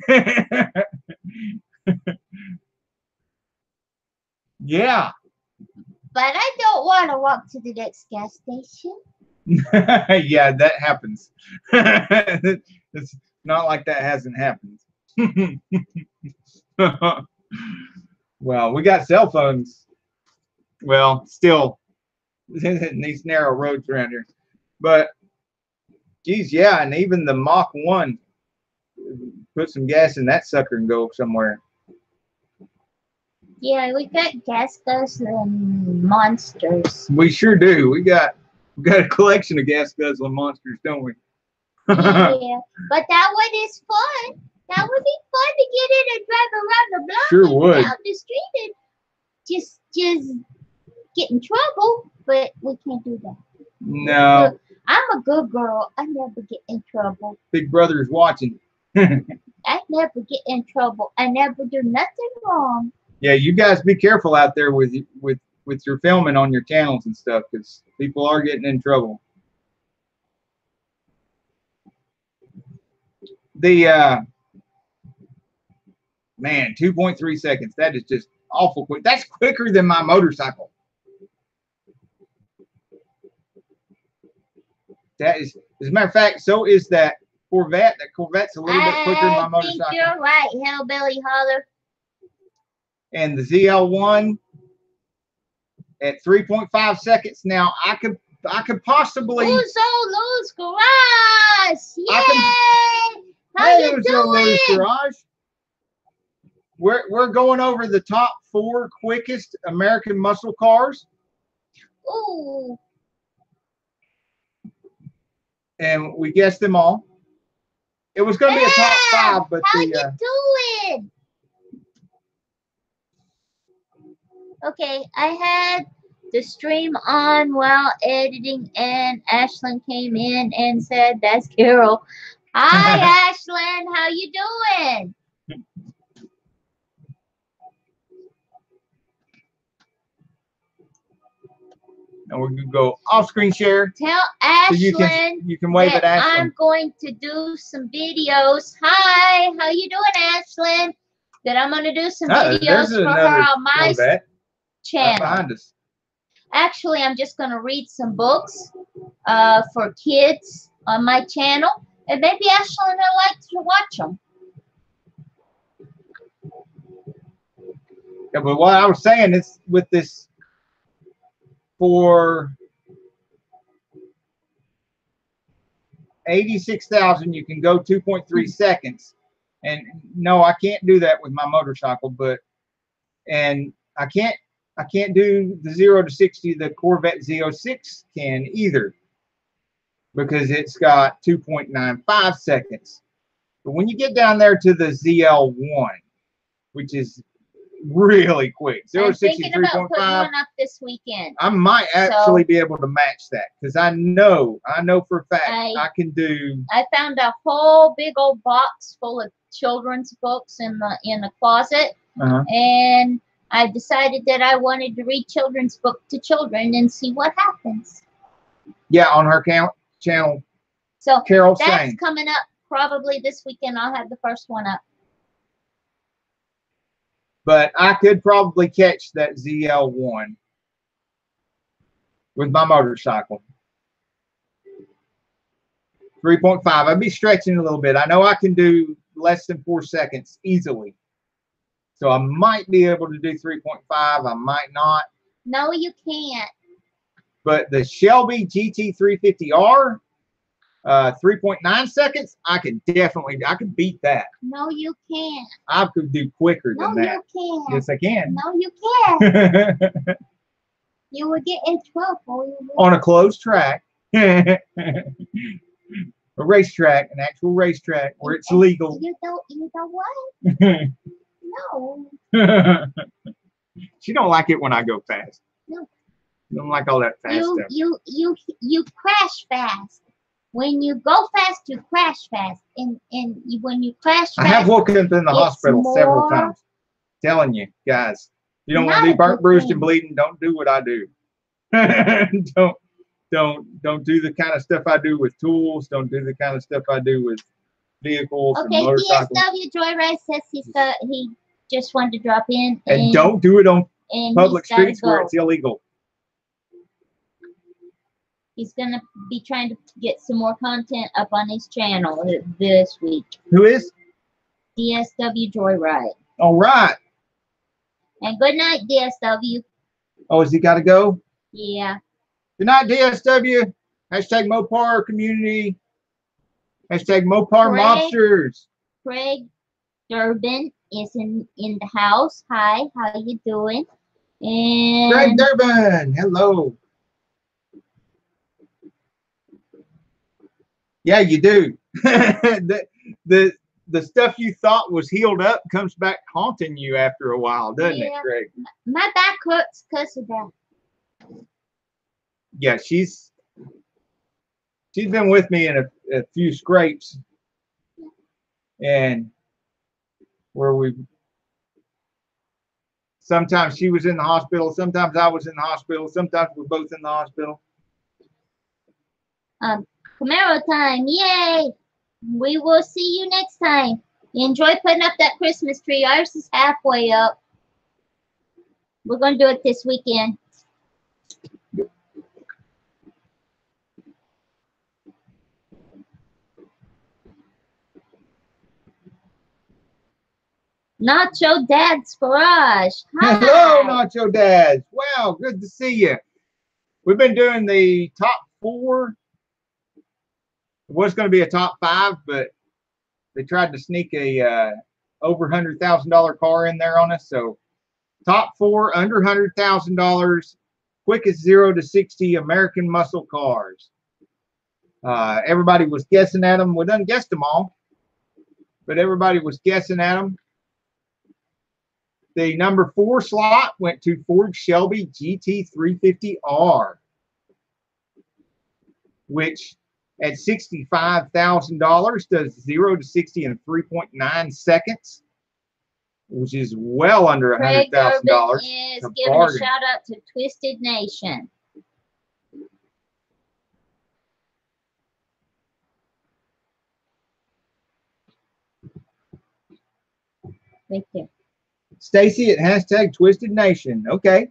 [SPEAKER 1] Yeah.
[SPEAKER 2] But I don't want to walk to the next gas station.
[SPEAKER 1] Yeah, that happens. It's not like that hasn't happened. Well, we got cell phones. Well, still in these narrow roads around here. But geez, yeah, and even the Mach 1, put some gas in that sucker and go somewhere.
[SPEAKER 2] Yeah, we got gas guzzling monsters.
[SPEAKER 1] We sure do. We got a collection of gas guzzling monsters, don't we?
[SPEAKER 2] Yeah, but that one is fun. That would be fun to get in and drive around the block.
[SPEAKER 1] Sure
[SPEAKER 2] and
[SPEAKER 1] would.
[SPEAKER 2] down the street and just get in trouble, but we can't do that.
[SPEAKER 1] No.
[SPEAKER 2] I'm a good girl. I never get in trouble.
[SPEAKER 1] Big brother is watching.
[SPEAKER 2] I never get in trouble. I never do nothing wrong.
[SPEAKER 1] Yeah, you guys be careful out there with your filming on your channels and stuff, because people are getting in trouble. The man, 2.3 seconds. That is just awful quick. That's quicker than my motorcycle. That is, as a matter of fact, so is that Corvette. That Corvette's a little bit quicker than my motorcycle.
[SPEAKER 2] I think you're right, Hellbilly Holler.
[SPEAKER 1] And the ZL1 at 3.5 seconds. Now I could possibly.
[SPEAKER 2] Lose Garage! Yay! How you doing?
[SPEAKER 1] Garage. We're going over the top 4 quickest American muscle cars.
[SPEAKER 2] Ooh.
[SPEAKER 1] And we guessed them all. It was going to be a top 5, but
[SPEAKER 2] how you doing? Okay, I had the stream on while editing, and Ashlyn came in and said, "That's Carol." Hi, Ashlyn. How you doing?
[SPEAKER 1] And we're gonna go off screen share.
[SPEAKER 2] Tell Ashlyn
[SPEAKER 1] so you can wave at Ashlyn.
[SPEAKER 2] I'm going to do some videos. Hi, how you doing, Ashlyn? That I'm going to do some videos for her on my channel.
[SPEAKER 1] Behind us.
[SPEAKER 2] Actually, I'm just going to read some books for kids on my channel, and maybe Ashlyn would like to watch them.
[SPEAKER 1] Yeah, but what I was saying is with this. For 86,000, you can go 2.3 seconds, and no, I can't do that with my motorcycle. And I can't do the 0 to 60 the Corvette Z06 can either, because it's got 2.95 seconds. But when you get down there to the ZL1, which is really quick. 0
[SPEAKER 2] I'm
[SPEAKER 1] to 60
[SPEAKER 2] thinking about putting
[SPEAKER 1] 3.5.
[SPEAKER 2] one up this weekend.
[SPEAKER 1] I might actually be able to match that because I know for a fact I can do.
[SPEAKER 2] I found a whole big old box full of children's books in the closet, and I decided that I wanted to read children's book to children and see what happens.
[SPEAKER 1] Yeah, on her channel.
[SPEAKER 2] So
[SPEAKER 1] Carol
[SPEAKER 2] that's
[SPEAKER 1] Sane.
[SPEAKER 2] coming up probably this weekend. I'll have the first one up.
[SPEAKER 1] But I could probably catch that ZL1 with my motorcycle. 3.5. I'd be stretching a little bit. I know I can do less than 4 seconds easily. So I might be able to do 3.5. I might not.
[SPEAKER 2] No, you can't.
[SPEAKER 1] But the Shelby GT350R, 3.9 seconds, I can beat that.
[SPEAKER 2] No, you can't.
[SPEAKER 1] I could do quicker than that.
[SPEAKER 2] No, you can't.
[SPEAKER 1] Yes, I can.
[SPEAKER 2] No, you can't. You would get in trouble.
[SPEAKER 1] On a closed track. A racetrack, an actual racetrack where it's legal.
[SPEAKER 2] You don't what? No.
[SPEAKER 1] She don't like it when I go fast.
[SPEAKER 2] No.
[SPEAKER 1] You don't like all that fast stuff.
[SPEAKER 2] You crash fast. When you go fast, you crash fast. And when you crash fast,
[SPEAKER 1] I have woken up in the hospital several times. Telling you guys, you don't want to be burnt, bruised, and bleeding. Don't do what I do. Don't do the kind of stuff I do with tools. Don't do the kind of stuff I do with vehicles and motorcycles.
[SPEAKER 2] DSW Joyride says he just wanted to drop in.
[SPEAKER 1] And don't do it on public streets where it's illegal.
[SPEAKER 2] He's going to be trying to get some more content up on his channel this week.
[SPEAKER 1] Who is?
[SPEAKER 2] DSW Joyride.
[SPEAKER 1] All right.
[SPEAKER 2] And good night, DSW.
[SPEAKER 1] Oh, has he got to go?
[SPEAKER 2] Yeah.
[SPEAKER 1] Good night, DSW. Hashtag Mopar community. Hashtag Mopar mobsters.
[SPEAKER 2] Craig Durbin is in the house. Hi, how you doing? And
[SPEAKER 1] Craig Durbin, hello. Yeah, you do. The stuff you thought was healed up comes back haunting you after a while, doesn't it, Craig?
[SPEAKER 2] My back hurts because of that.
[SPEAKER 1] Yeah, she's been with me in a few scrapes, and where sometimes she was in the hospital, sometimes I was in the hospital, sometimes we're both in the hospital.
[SPEAKER 2] Camaro time, yay! We will see you next time. Enjoy putting up that Christmas tree. Ours is halfway up. We're going to do it this weekend. Nacho Dad's Garage. Hi.
[SPEAKER 1] Hello, Nacho Dads. Wow, good to see you. We've been doing the top 4. It was going to be a top 5, but they tried to sneak a over $100,000 car in there on us. So top 4 under $100,000, quickest 0 to 60 American muscle cars. Everybody was guessing at them. We done guessed them all, but everybody was guessing at them. The number 4 slot went to Ford Shelby GT350R, which at $65,000 does 0 to 60 in 3.9 seconds, which is well under $100,000.
[SPEAKER 2] Is giving a shout out to Twisted Nation. Right there.
[SPEAKER 1] Stacy at hashtag Twisted Nation. Okay.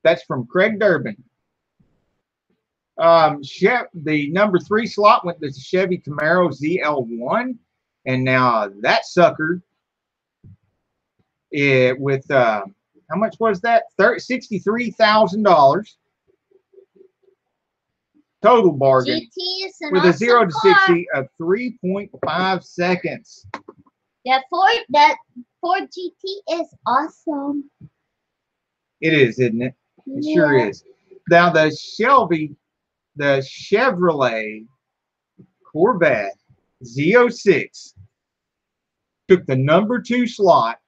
[SPEAKER 1] That's from Craig Durbin. The number 3 slot went to the Chevy Camaro ZL1. And now that sucker with how much was that? $63,000. Total bargain. With a 0 to 60 of 3.5 seconds.
[SPEAKER 2] That Ford GT is awesome.
[SPEAKER 1] It is, isn't it? It sure is. Now the Chevrolet Corvette Z06 Took the number 2 slot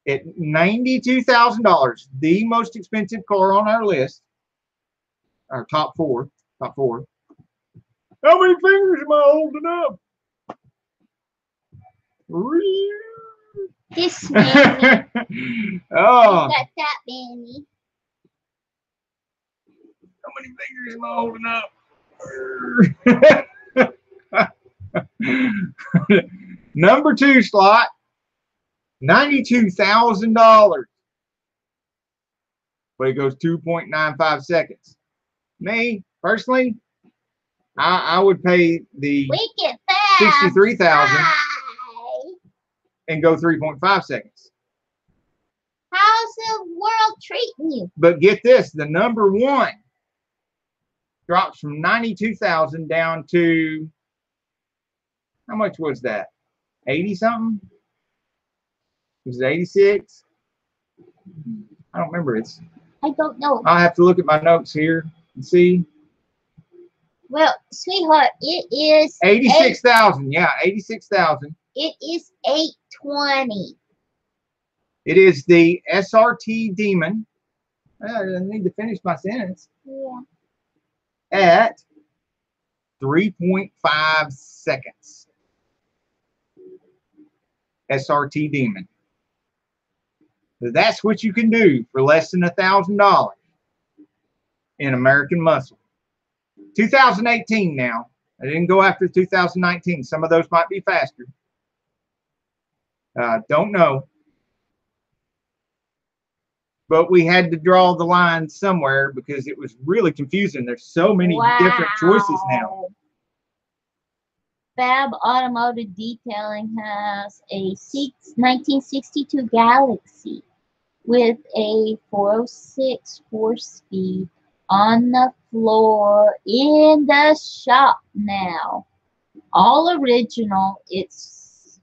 [SPEAKER 1] at $92,000, the most expensive car on our list, our top four. How many fingers am I holding up?
[SPEAKER 2] This man.
[SPEAKER 1] Oh,
[SPEAKER 2] You got that, Manny.
[SPEAKER 1] how many fingers am I holding up? Number 2 slot, $92,000. But it goes 2.95 seconds. Me, personally, I would pay the
[SPEAKER 2] Wicked fast.
[SPEAKER 1] 63,000 and go 3.5 seconds.
[SPEAKER 2] How's the world treating you?
[SPEAKER 1] But get this, the number 1 drops from 92,000 down to, how much was that? 80 something? Was it 86? I don't remember.
[SPEAKER 2] I don't know.
[SPEAKER 1] I'll have to look at my notes here and see.
[SPEAKER 2] Well, sweetheart, it is
[SPEAKER 1] 86,000. Yeah, 86,000.
[SPEAKER 2] It is 820.
[SPEAKER 1] It is the SRT Demon. I need to finish my sentence.
[SPEAKER 2] Yeah.
[SPEAKER 1] At 3.5 seconds. SRT Demon. That's what you can do for less than $1,000 in American Muscle. 2018 now. I didn't go after 2019. Some of those might be faster. Don't know. But we had to draw the line somewhere because it was really confusing. There's so many different choices now.
[SPEAKER 2] Fab Automotive Detailing has a 1962 Galaxy with a 406 4-speed on the floor in the shop now. All original. It's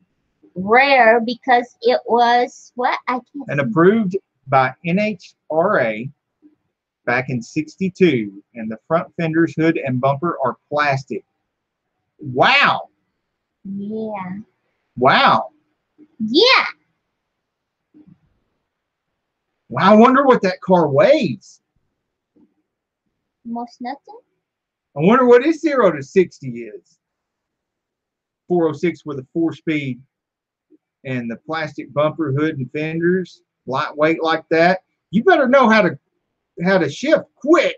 [SPEAKER 2] rare because it was what? I can't.
[SPEAKER 1] And approved by NHRA back in '62, and the front fenders, hood, and bumper are plastic. Wow.
[SPEAKER 2] Yeah.
[SPEAKER 1] Wow.
[SPEAKER 2] Yeah.
[SPEAKER 1] Wow, I wonder what that car weighs.
[SPEAKER 2] Most nothing.
[SPEAKER 1] I wonder what his 0 to 60 is. 406 with a 4-speed and the plastic bumper, hood, and fenders, lightweight like that. You better know how to shift quick.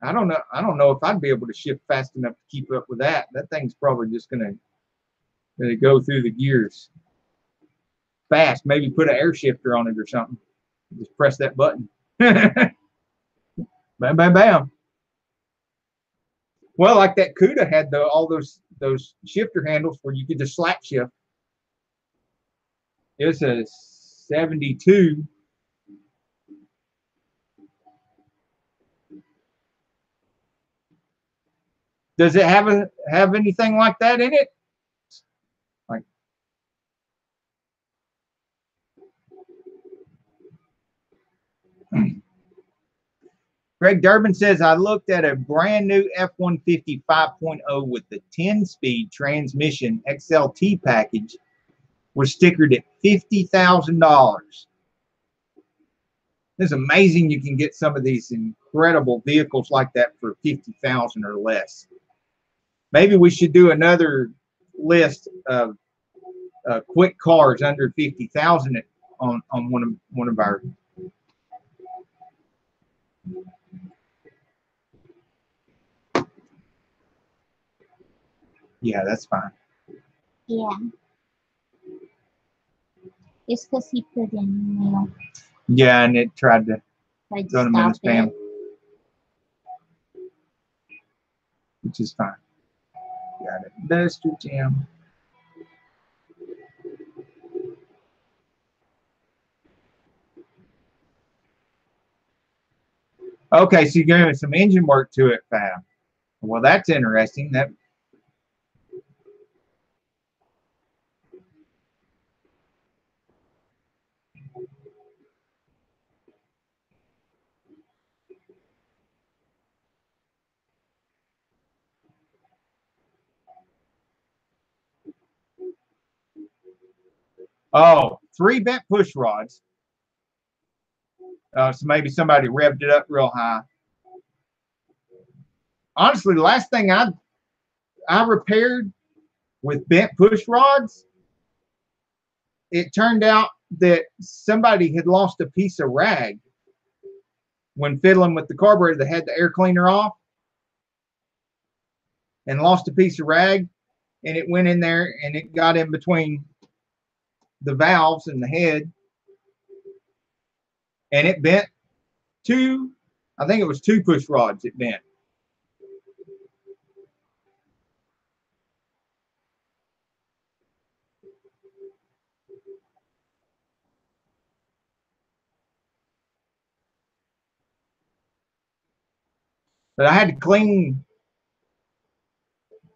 [SPEAKER 1] I don't know if I'd be able to shift fast enough to keep up with that. That thing's probably just gonna go through the gears fast. Maybe put an air shifter on it or something. Just press that button. Bam, bam, bam. Well, like that Cuda had all those shifter handles where you could just slap shift. It's a 72. Does it have anything like that in it? Like, Greg Durbin says, I looked at a brand new F-150 5.0 with the 10-speed transmission XLT package, was stickered at $50,000. It's amazing you can get some of these incredible vehicles like that for $50,000 or less. Maybe we should do another list of quick cars under $50,000 on one of our. Yeah, that's fine.
[SPEAKER 2] Yeah. It's because he put in,
[SPEAKER 1] Yeah, and it tried to go to minute spam, which is fine. Got it. Duster Jam. Okay, so you're doing some engine work to it, Fab. Well, that's interesting. That. Oh, 3 bent push rods. So maybe somebody revved it up real high. Honestly, the last thing I repaired with bent push rods, it turned out that somebody had lost a piece of rag when fiddling with the carburetor that had the air cleaner off, and lost a piece of rag, and it went in there and it got in between the valves and the head, and it bent I think it was 2 push rods it bent. But I had to clean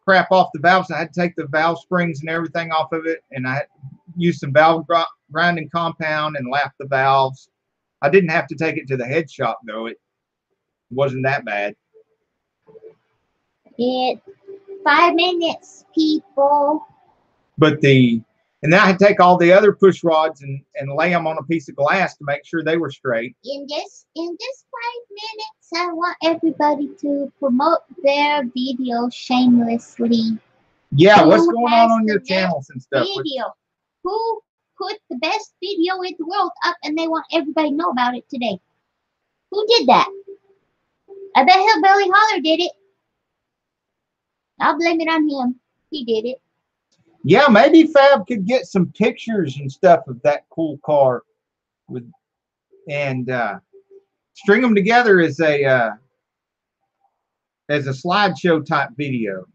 [SPEAKER 1] crap off the valves. I had to take the valve springs and everything off of it, and I used some valve grinding compound and lap the valves. I didn't have to take it to the head shop though. It wasn't that bad.
[SPEAKER 2] 5 minutes, people.
[SPEAKER 1] But and then I had to take all the other push rods and lay them on a piece of glass to make sure they were straight.
[SPEAKER 2] In this 5 minutes, I want everybody to promote their video shamelessly.
[SPEAKER 1] Yeah, what's going on your channels and stuff?
[SPEAKER 2] Video. Who put the best video in the world up and they want everybody to know about it today? Who did that? I bet Hillbilly Holler did it. I'll blame it on him. He did it.
[SPEAKER 1] Yeah, maybe Fab could get some pictures and stuff of that cool car and string them together as a slideshow type video.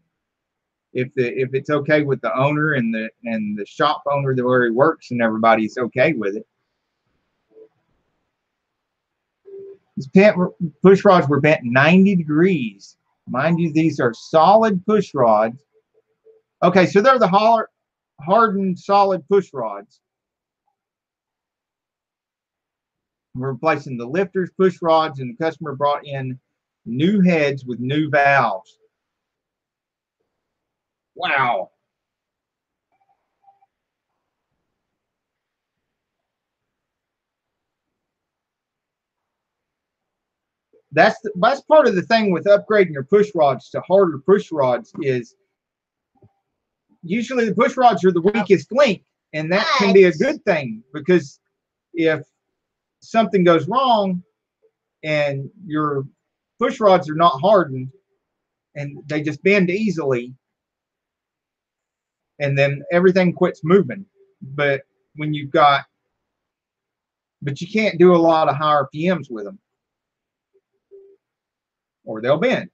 [SPEAKER 1] If it's okay with the owner and the shop owner where he works and everybody's okay with it. These push rods were bent 90 degrees. Mind you, these are solid push rods. Okay, so they're the hardened solid push rods. We're replacing the lifters, push rods, and the customer brought in new heads with new valves. Wow. That's part of the thing with upgrading your push rods to harder push rods is usually the push rods are the weakest link, and that can be a good thing, because if something goes wrong and your push rods are not hardened and they just bend easily, and then everything quits moving. But you can't do a lot of high RPMs with them, or they'll bend.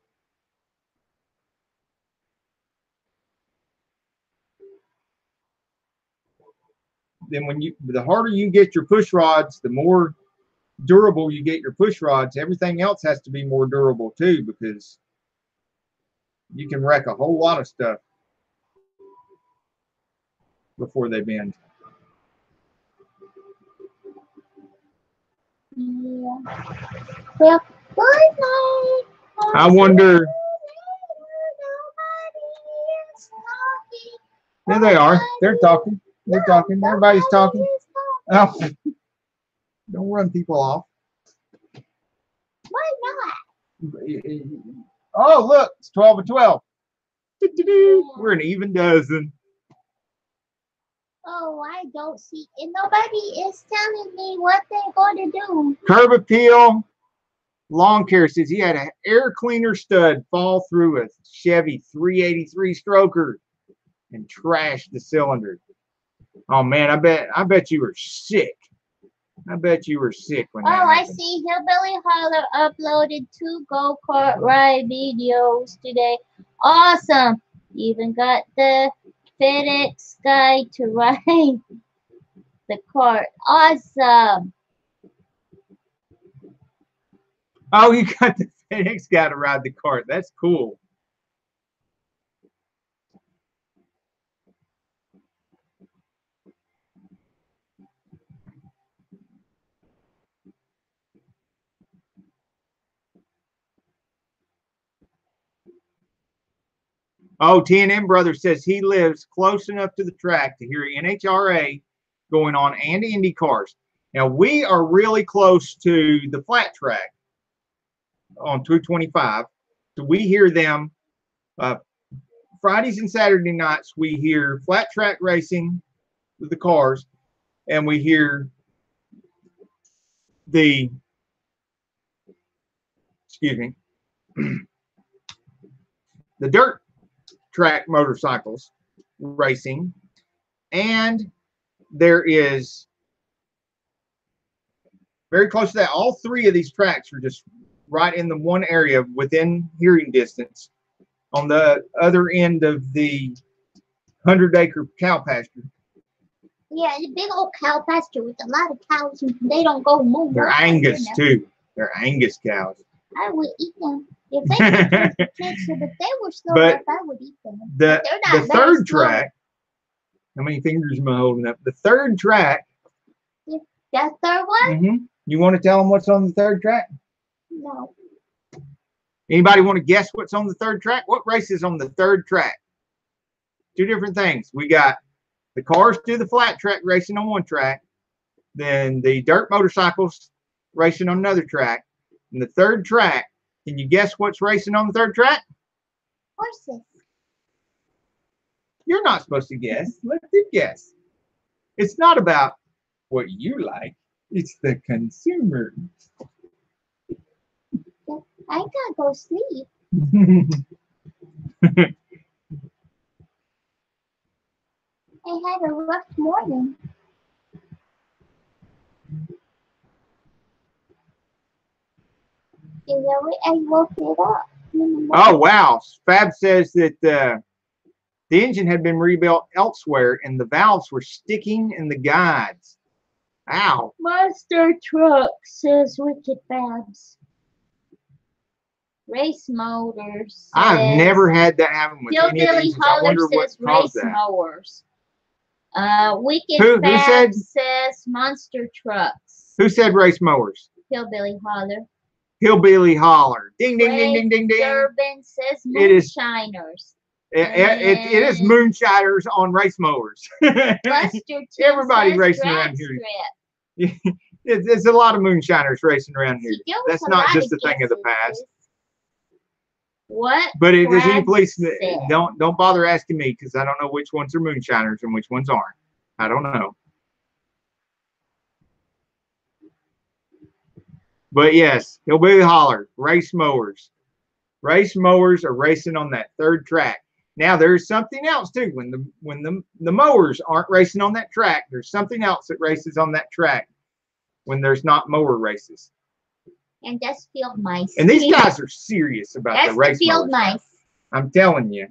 [SPEAKER 1] Then the harder you get your push rods, the more durable you get your push rods. Everything else has to be more durable too, because you can wreck a whole lot of stuff before they bend.
[SPEAKER 2] Yeah. Well, good night.
[SPEAKER 1] I wonder. There they are. They're talking. They're talking. Everybody's talking. Oh, don't run people off.
[SPEAKER 2] Why not?
[SPEAKER 1] Oh, look, it's 12 and 12. We're an even dozen.
[SPEAKER 2] Oh, I don't see it. Nobody is telling me what they're going to do.
[SPEAKER 1] Curb appeal. Lawn care says he had an air cleaner stud fall through a Chevy 383 stroker and trashed the cylinder. Oh man, I bet you were sick. I bet you were sick when that happened.
[SPEAKER 2] I see Hillbilly Holler uploaded 2 go-kart ride videos today. Awesome. Even got the FedEx guy to ride the cart. Awesome.
[SPEAKER 1] Oh, you got the FedEx guy to ride the cart. That's cool. Oh, T&M Brother says he lives close enough to the track to hear NHRA going on and Indy cars. Now, we are really close to the flat track on 225. So we hear them Fridays and Saturday nights. We hear flat track racing with the cars, and we hear the, excuse me, the dirt track motorcycles racing. And there is very close to that. All three of these tracks are just right in the one area within hearing distance on the other end of the 100-acre cow pasture.
[SPEAKER 2] Yeah, the big old cow pasture with a lot of cows, and they don't go move.
[SPEAKER 1] They're Angus too. They're Angus cows.
[SPEAKER 2] I would eat them if they could the cancer, but they were slow enough. I would eat them.
[SPEAKER 1] The third track. How many fingers am I holding up? The third track.
[SPEAKER 2] That third one?
[SPEAKER 1] Mm-hmm. You want to tell them what's on the third track?
[SPEAKER 2] No.
[SPEAKER 1] Anybody want to guess what's on the third track? What race is on the third track? Two different things. We got the cars do the flat track racing on one track, then the dirt motorcycles racing on another track, and the third track. Can you guess what's racing on the third track?
[SPEAKER 2] Horses.
[SPEAKER 1] You're not supposed to guess. Let them guess. It's not about what you like. It's the consumer.
[SPEAKER 2] I gotta go sleep. I had a rough morning. I woke it up.
[SPEAKER 1] Oh, wow. Fab says that the engine had been rebuilt elsewhere and the valves were sticking in the guides. Ow.
[SPEAKER 2] Monster truck, says Wicked Babs. Race motors.
[SPEAKER 1] I've never had that happen with any of
[SPEAKER 2] Hillbilly
[SPEAKER 1] these. I wonder what
[SPEAKER 2] says
[SPEAKER 1] caused
[SPEAKER 2] race
[SPEAKER 1] that.
[SPEAKER 2] mowers. Wicked Babs says monster trucks.
[SPEAKER 1] Who said race mowers?
[SPEAKER 2] Hillbilly Holler.
[SPEAKER 1] Hillbilly Holler. Ding, ding, ding, ding, ding, ding.
[SPEAKER 2] Suburban says moonshiners.
[SPEAKER 1] It is moonshiners on race mowers. Everybody racing around here. It's a lot of moonshiners racing around here. That's not just a thing of the past.
[SPEAKER 2] What?
[SPEAKER 1] But if there's any police, don't bother asking me because I don't know which ones are moonshiners and which ones aren't. I don't know. But yes, Hillbilly Holler, race mowers. Race mowers are racing on that third track. Now there's something else too. When the mowers aren't racing on that track, there's something else that races on that track when there's not mower races.
[SPEAKER 2] And that's field mice.
[SPEAKER 1] And these guys are serious about the race
[SPEAKER 2] field
[SPEAKER 1] mowers.
[SPEAKER 2] Mice.
[SPEAKER 1] I'm telling you.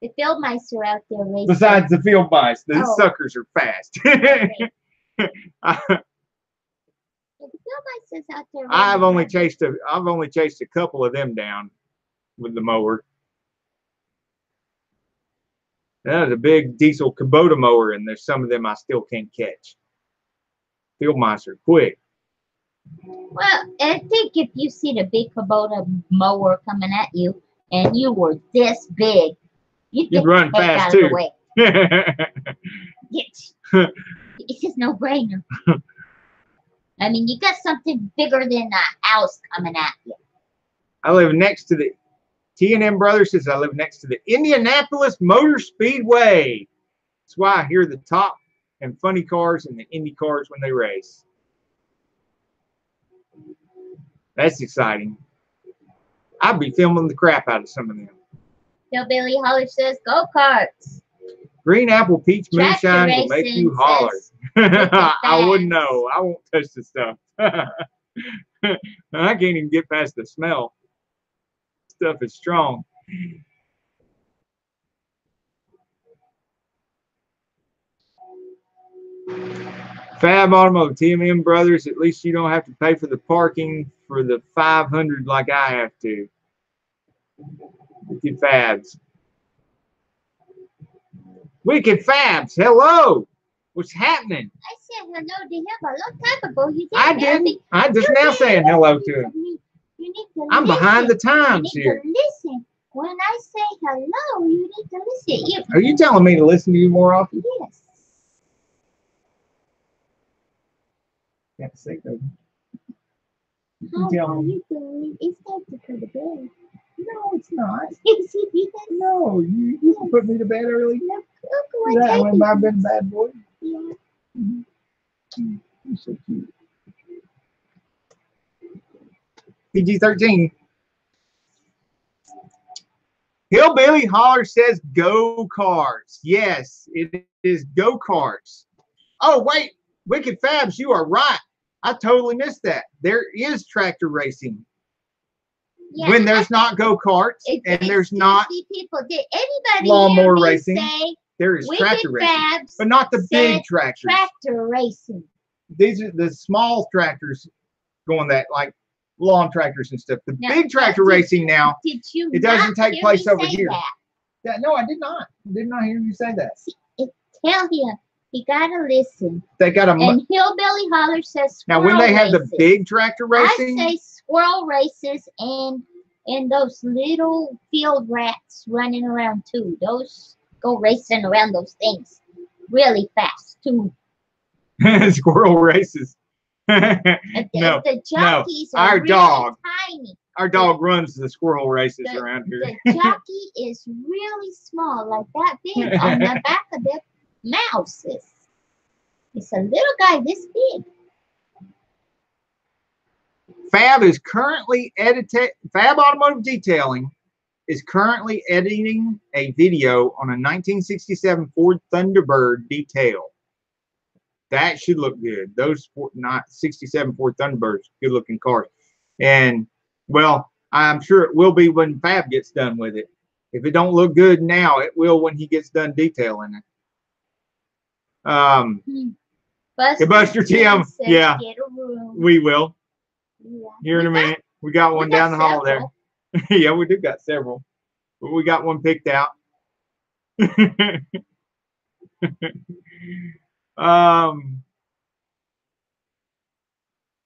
[SPEAKER 2] The field mice are out there racing.
[SPEAKER 1] Besides the field mice, these suckers are fast.
[SPEAKER 2] Okay. The field mice is out there.
[SPEAKER 1] I've only chased a couple of them down with the mower. That was a big diesel Kubota mower, and there's some of them I still can't catch. Field mice are quick.
[SPEAKER 2] Well, I think if you see the big Kubota mower coming at you, and you were this big, you'd
[SPEAKER 1] run fast too.
[SPEAKER 2] It's just no brainer. I mean, you got something bigger than a house coming at you.
[SPEAKER 1] I live next to the T&M Brothers says I live next to the Indianapolis Motor Speedway. That's why I hear the top and funny cars and the Indy cars when they race. That's exciting. I'd be filming the crap out of some of them.
[SPEAKER 2] Hillbilly Holler says go-karts.
[SPEAKER 1] Green apple peach moonshine will make you holler. I wouldn't know. I won't touch the stuff. I can't even get past the smell. Stuff is strong. Fab Automotive, T&M Brothers, at least you don't have to pay for the parking for the 500 like I have to. Wicked Fabs. Wicked Fabs, hello. What's happening?
[SPEAKER 2] I said hello to him a long time ago. You
[SPEAKER 1] I didn't. I just now saying hello to him.
[SPEAKER 2] You need to
[SPEAKER 1] I'm
[SPEAKER 2] listen.
[SPEAKER 1] behind the times
[SPEAKER 2] you need
[SPEAKER 1] here.
[SPEAKER 2] To listen. When I say hello, you need to listen.
[SPEAKER 1] Are you telling me to listen to you more often?
[SPEAKER 2] Yes.
[SPEAKER 1] Can't say that.
[SPEAKER 2] How are you doing? It's time to go to bed.
[SPEAKER 1] No, it's not.
[SPEAKER 2] Yes, it is.
[SPEAKER 1] No, you can put me to bed early.
[SPEAKER 2] Look,
[SPEAKER 1] Is that when I've been a bad boy?
[SPEAKER 2] Yeah.
[SPEAKER 1] Mm-hmm. You're so cute. PG-13. Hillbilly Holler says go-karts. Yes, it is go-karts. Oh, wait. Wicked Fabs, you are right. I totally missed that. There is tractor racing.
[SPEAKER 2] Yeah,
[SPEAKER 1] when there's not go-karts and there's not
[SPEAKER 2] people. Did anybody
[SPEAKER 1] lawnmower
[SPEAKER 2] hear me
[SPEAKER 1] racing,
[SPEAKER 2] say
[SPEAKER 1] there is tractor racing.
[SPEAKER 2] Fabs
[SPEAKER 1] But not the big tractors.
[SPEAKER 2] Tractor racing.
[SPEAKER 1] These are the small tractors going that, like lawn tractors and stuff. The big tractor racing now, it doesn't take place over here. Yeah, no, I did not. Did not hear you say that.
[SPEAKER 2] Tell him. He gotta listen.
[SPEAKER 1] They got a.
[SPEAKER 2] And Hillbilly Holler says
[SPEAKER 1] now when they have the big tractor racing,
[SPEAKER 2] I say squirrel races and those little field rats running around too. Those go racing around those things really fast too.
[SPEAKER 1] Squirrel races.
[SPEAKER 2] The jockeys are
[SPEAKER 1] our
[SPEAKER 2] really
[SPEAKER 1] dog.
[SPEAKER 2] tiny.
[SPEAKER 1] Our dog runs the squirrel races around here.
[SPEAKER 2] The jockey is really small, like that big on the back of the mouse. It's a little guy this big.
[SPEAKER 1] Fab is currently Fab Automotive Detailing is currently editing a video on a 1967 Ford Thunderbird detail. That should look good. Those 67 Ford Thunderbirds, good looking cars. And well, I'm sure it will be when Fab gets done with it. If it don't look good now, it will when he gets done detailing it. Buster Tim, yeah, we will.
[SPEAKER 2] Yeah.
[SPEAKER 1] Here in a minute. We got one down the hall there. Yeah, we do got several. But we got one picked out. They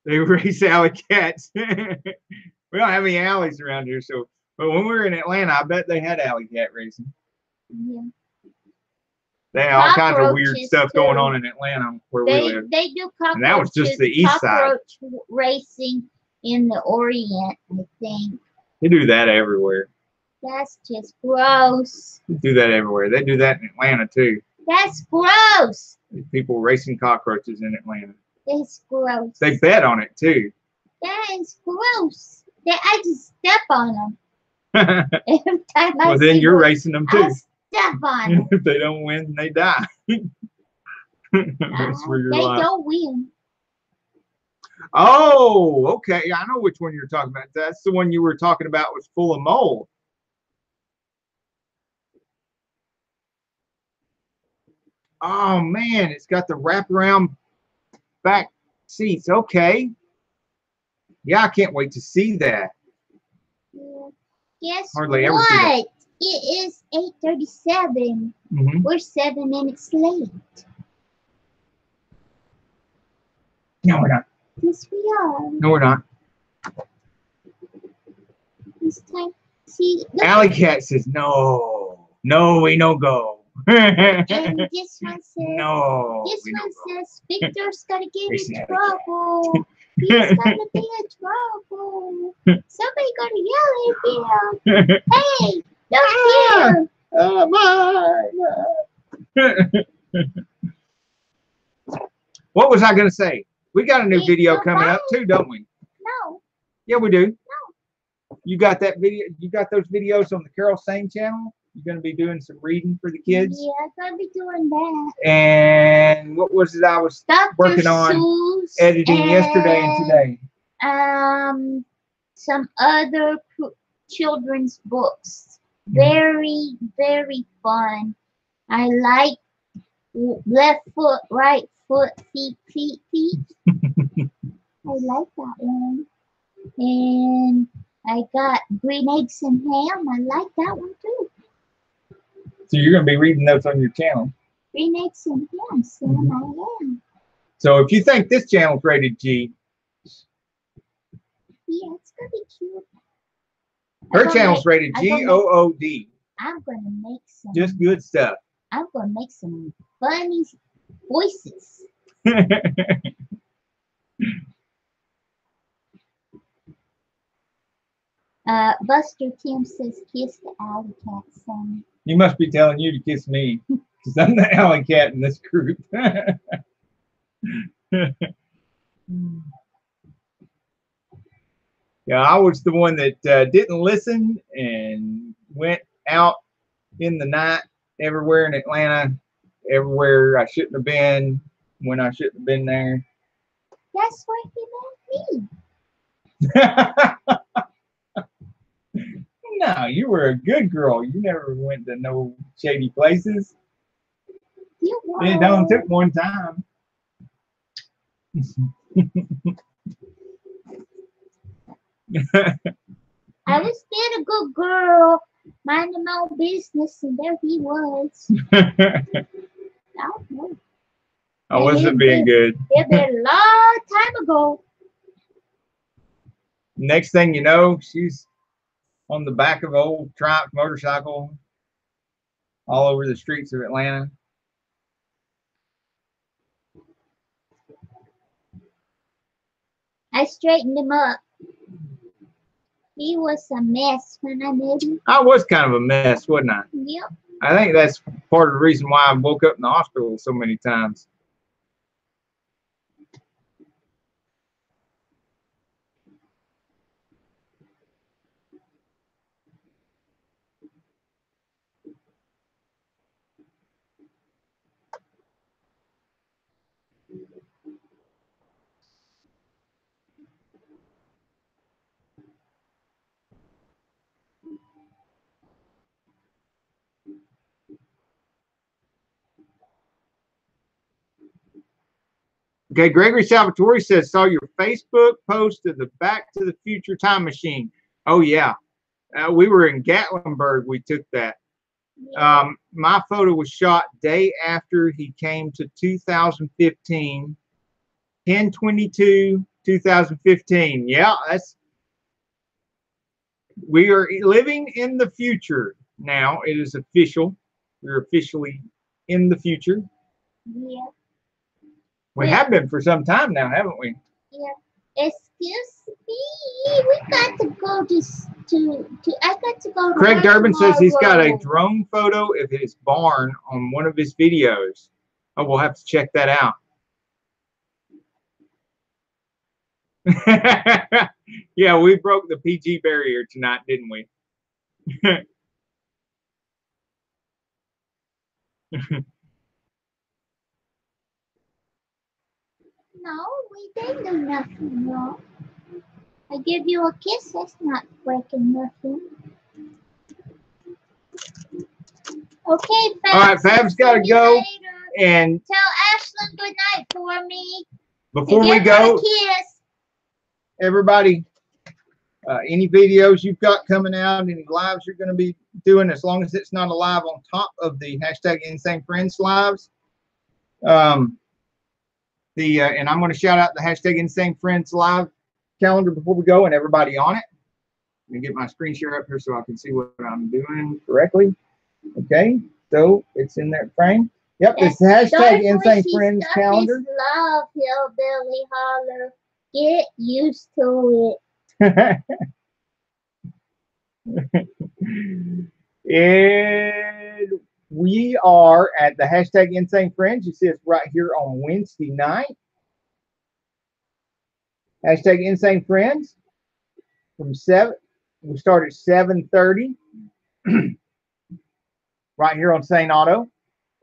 [SPEAKER 1] race alley cats. We don't have any alleys around here, so but when we were in Atlanta, I bet they had alley cat racing.
[SPEAKER 2] Yeah.
[SPEAKER 1] They had all kinds of weird stuff going on in Atlanta where we live.
[SPEAKER 2] They do cockroach,
[SPEAKER 1] and that was just the east side.
[SPEAKER 2] Racing in the Orient, I think.
[SPEAKER 1] They do that everywhere.
[SPEAKER 2] That's just gross.
[SPEAKER 1] They do that everywhere. They do that in Atlanta too.
[SPEAKER 2] That's gross.
[SPEAKER 1] People racing cockroaches in Atlanta.
[SPEAKER 2] That's gross.
[SPEAKER 1] They bet on it too.
[SPEAKER 2] That is gross. I just step on them. Every time
[SPEAKER 1] well, then you're racing them too.
[SPEAKER 2] Step on them.
[SPEAKER 1] If they don't win, they die. That's for your life.
[SPEAKER 2] They don't win.
[SPEAKER 1] Oh, okay. I know which one you're talking about. That's the one you were talking about was full of mold. Oh man, it's got the wraparound back seats. Okay. Yeah, I can't wait to see that.
[SPEAKER 2] Guess
[SPEAKER 1] Hardly
[SPEAKER 2] what?
[SPEAKER 1] Ever see that.
[SPEAKER 2] It is 8:37.
[SPEAKER 1] Mm-hmm.
[SPEAKER 2] We're 7 minutes late.
[SPEAKER 1] No, we're not.
[SPEAKER 2] Yes, we are.
[SPEAKER 1] No, we're not.
[SPEAKER 2] This time, see.
[SPEAKER 1] Alley Cat says no. No, we no go.
[SPEAKER 2] And this one says,
[SPEAKER 1] no.
[SPEAKER 2] This one says, Victor's gonna get in trouble. He's gonna be in trouble. Somebody gonna yell at him. Hey, don't
[SPEAKER 1] What was I gonna say? We got a new video coming up too, don't we?
[SPEAKER 2] No.
[SPEAKER 1] Yeah, we do.
[SPEAKER 2] No.
[SPEAKER 1] You got that video? You got those videos on the Carol Sane channel? You're going to be doing some reading for the kids?
[SPEAKER 2] Yeah, I'm going to be doing that.
[SPEAKER 1] And what was it I was working on editing yesterday and today?
[SPEAKER 2] Some other children's books. Very, very fun. I like left foot, right foot, feet. I like that one. And I got green eggs and ham. I like that one too.
[SPEAKER 1] So you're going to be reading those on your channel.
[SPEAKER 2] Green eggs and ham, Sam, I am.
[SPEAKER 1] So if you think this channel's rated G.
[SPEAKER 2] Yeah, it's going to be cute.
[SPEAKER 1] Her channel's rated GOOD.
[SPEAKER 2] I'm going to make some.
[SPEAKER 1] Just good stuff.
[SPEAKER 2] I'm going to make some funny voices. Buster Tim says kiss the alley cat, Sane.
[SPEAKER 1] You must be telling you to kiss me, because I'm the alley cat in this group. Yeah, I was the one that didn't listen and went out in the night everywhere in Atlanta, everywhere I shouldn't have been, when I shouldn't have been there.
[SPEAKER 2] That's where he left me.
[SPEAKER 1] No, you were a good girl. You never went to no shady places.
[SPEAKER 2] You were.
[SPEAKER 1] It only took one time.
[SPEAKER 2] I was being a good girl, minding my own business, and there he was.
[SPEAKER 1] I wasn't being good.
[SPEAKER 2] It been a long time ago.
[SPEAKER 1] Next thing you know, she's on the back of an old Triumph motorcycle all over the streets of Atlanta.
[SPEAKER 2] I straightened him up. He was a mess when I met him.
[SPEAKER 1] I was kind of a mess, wasn't I?
[SPEAKER 2] Yep.
[SPEAKER 1] I think that's part of the reason why I woke up in the hospital so many times. Okay, Gregory Salvatore says, saw your Facebook post of the Back to the Future time machine. Oh, yeah. We were in Gatlinburg. We took that.
[SPEAKER 2] Yeah.
[SPEAKER 1] My photo was shot day after he came to 2015. 10/22/2015. Yeah, we are living in the future now. It is official. We're officially in the future.
[SPEAKER 2] Yeah.
[SPEAKER 1] We have been for some time now, haven't we?
[SPEAKER 2] Yeah. Excuse me. We got to go I got to go to
[SPEAKER 1] Craig Durbin says he's got a
[SPEAKER 2] tomorrow.
[SPEAKER 1] drone photo of his barn on one of his videos. Oh, we'll have to check that out. Yeah, we broke the PG barrier tonight, didn't we?
[SPEAKER 2] No, we didn't do nothing wrong. I give you a kiss, that's not breaking nothing. Okay, Fabs.
[SPEAKER 1] All right, Fab's got to go. And
[SPEAKER 2] tell Ashlyn good night for me.
[SPEAKER 1] Before we go,
[SPEAKER 2] a kiss.
[SPEAKER 1] Everybody, any videos you've got coming out, any lives you're going to be doing, as long as it's not a live on top of the hashtag Insanefriends lives. And I'm going to shout out the hashtag Insanefriends live calendar before we go, and everybody on it. Let me get my screen share up here so I can see what I'm doing correctly. Okay, so it's in that frame. Yep, it's the hashtag Insanefriends calendar.
[SPEAKER 2] Love, hillbilly holler. Get used to it.
[SPEAKER 1] And we are at the hashtag Insanefriends. You see us right here on Wednesday night. Hashtag Insanefriends from 7. We start at 7:30 right here on Saneauto.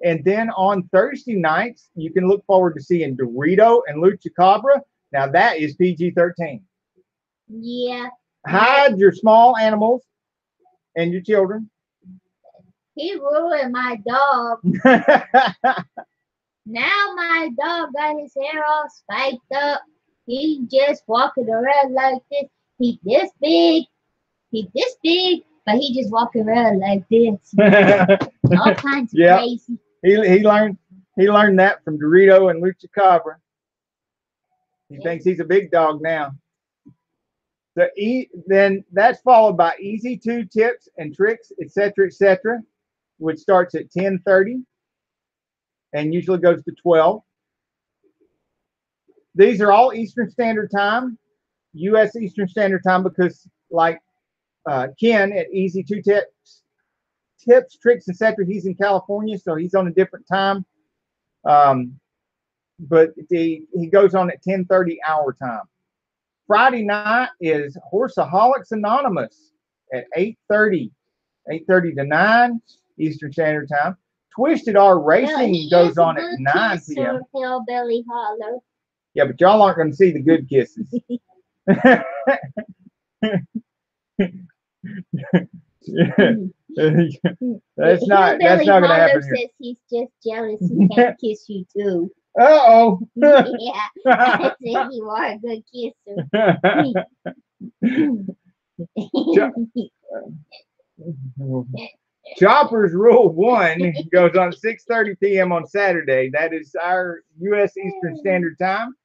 [SPEAKER 1] And then on Thursday nights, you can look forward to seeing Dorito and Lucha Cabra. Now that is PG-13.
[SPEAKER 2] Yeah.
[SPEAKER 1] Hide your small animals and your children.
[SPEAKER 2] He ruined my dog. Now my dog got his hair all spiked up. He just walking around like this. He this big. He this big, but he just walking around like this. All kinds of crazy.
[SPEAKER 1] He learned that from Dorito and Lucha Cabra. He thinks he's a big dog now. So then that's followed by Easy 2 tips and tricks, etc., which starts at 10:30 and usually goes to 12. These are all Eastern Standard Time, U.S. Eastern Standard Time, because like Ken at Easy Two Tips, Tricks, etc. He's in California, so he's on a different time. But he goes on at 10:30 our time. Friday night is Horseaholics Anonymous at 8:30 to 9 Eastern Standard Time. Twisted R Racing goes on at 9 p.m.
[SPEAKER 2] Hillbilly Holler.
[SPEAKER 1] Yeah, but y'all aren't going to see the good kisses. That's not going to happen here.
[SPEAKER 2] Says he's just jealous he can't kiss you too.
[SPEAKER 1] Uh-oh.
[SPEAKER 2] Yeah, I said you are a good kisser.
[SPEAKER 1] Choppers Rule 1 goes on 6:30 p.m. on Saturday. That is our U.S. Eastern Standard Time.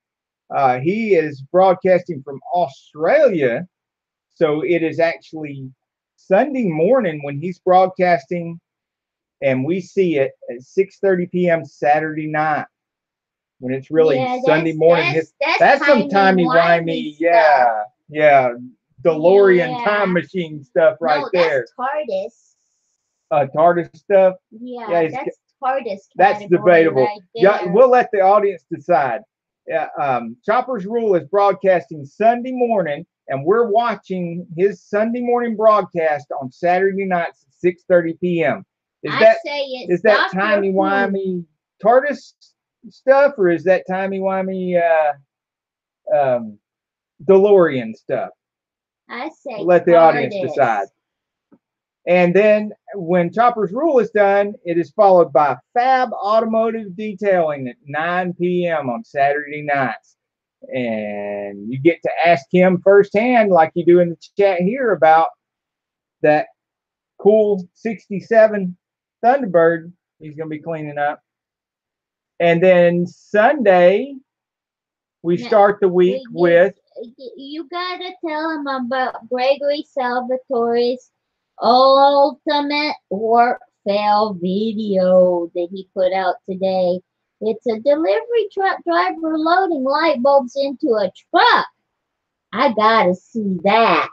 [SPEAKER 1] He is broadcasting from Australia, so it is actually Sunday morning when he's broadcasting, and we see it at 6:30 p.m. Saturday night when it's really Sunday morning. That's some timey-wimey, yeah, DeLorean time machine stuff right there.
[SPEAKER 2] That's TARDIS.
[SPEAKER 1] TARDIS stuff.
[SPEAKER 2] Yeah, that's TARDIS.
[SPEAKER 1] That's debatable.
[SPEAKER 2] Right,
[SPEAKER 1] yeah, we'll let the audience decide. Chopper's Rule is broadcasting Sunday morning, and we're watching his Sunday morning broadcast on Saturday nights at 6:30 p.m. Is that timey-wimey TARDIS stuff, or is that timey-wimey DeLorean stuff?
[SPEAKER 2] I say
[SPEAKER 1] let the audience decide. And then when Chopper's Rule is done, it is followed by Fab Automotive Detailing at 9 p.m. on Saturday nights. And you get to ask him firsthand, like you do in the chat here, about that cool 67 Thunderbird he's going to be cleaning up. And then Sunday, we start the week with...
[SPEAKER 2] You got to tell him about Gregory Salvatore's ultimate work fail video that he put out today. It's a delivery truck driver loading light bulbs into a truck. I gotta see that.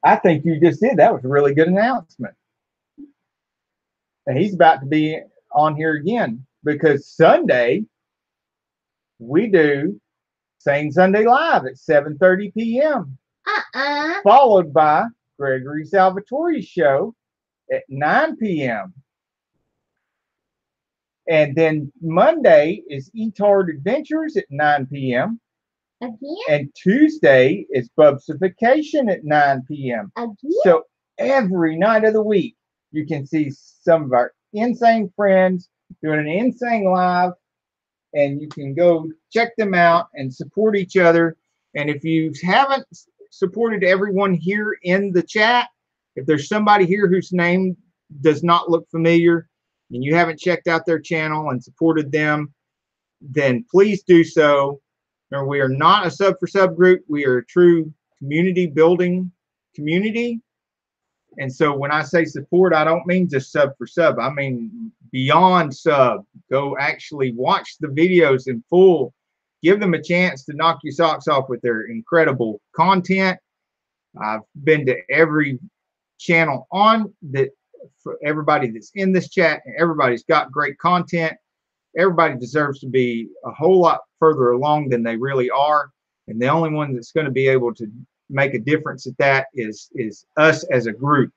[SPEAKER 1] I think you just did. That was a really good announcement. And he's about to be on here again, because Sunday we do Sane Sunday Live at 7:30 p.m. Followed by Gregory Salvatore's show at 9 p.m. And then Monday is eTard Adventures at 9 p.m.
[SPEAKER 2] Again?
[SPEAKER 1] And Tuesday is Bubsification at 9 p.m.
[SPEAKER 2] Again?
[SPEAKER 1] So every night of the week, you can see some of our insane friends doing an insane live, and you can go check them out and support each other. And if you haven't supported everyone here in the chat, if there's somebody here whose name does not look familiar and you haven't checked out their channel and supported them, then please do so. Remember, we are not a sub for sub group. We are a true community building community. And so when I say support, I don't mean just sub for sub. I mean beyond sub. Go actually watch the videos in full. Give them a chance to knock your socks off with their incredible content. I've been to every channel on that. For everybody that's in this chat, everybody's got great content. Everybody deserves to be a whole lot further along than they really are. And the only one that's going to be able to make a difference at that is us as a group.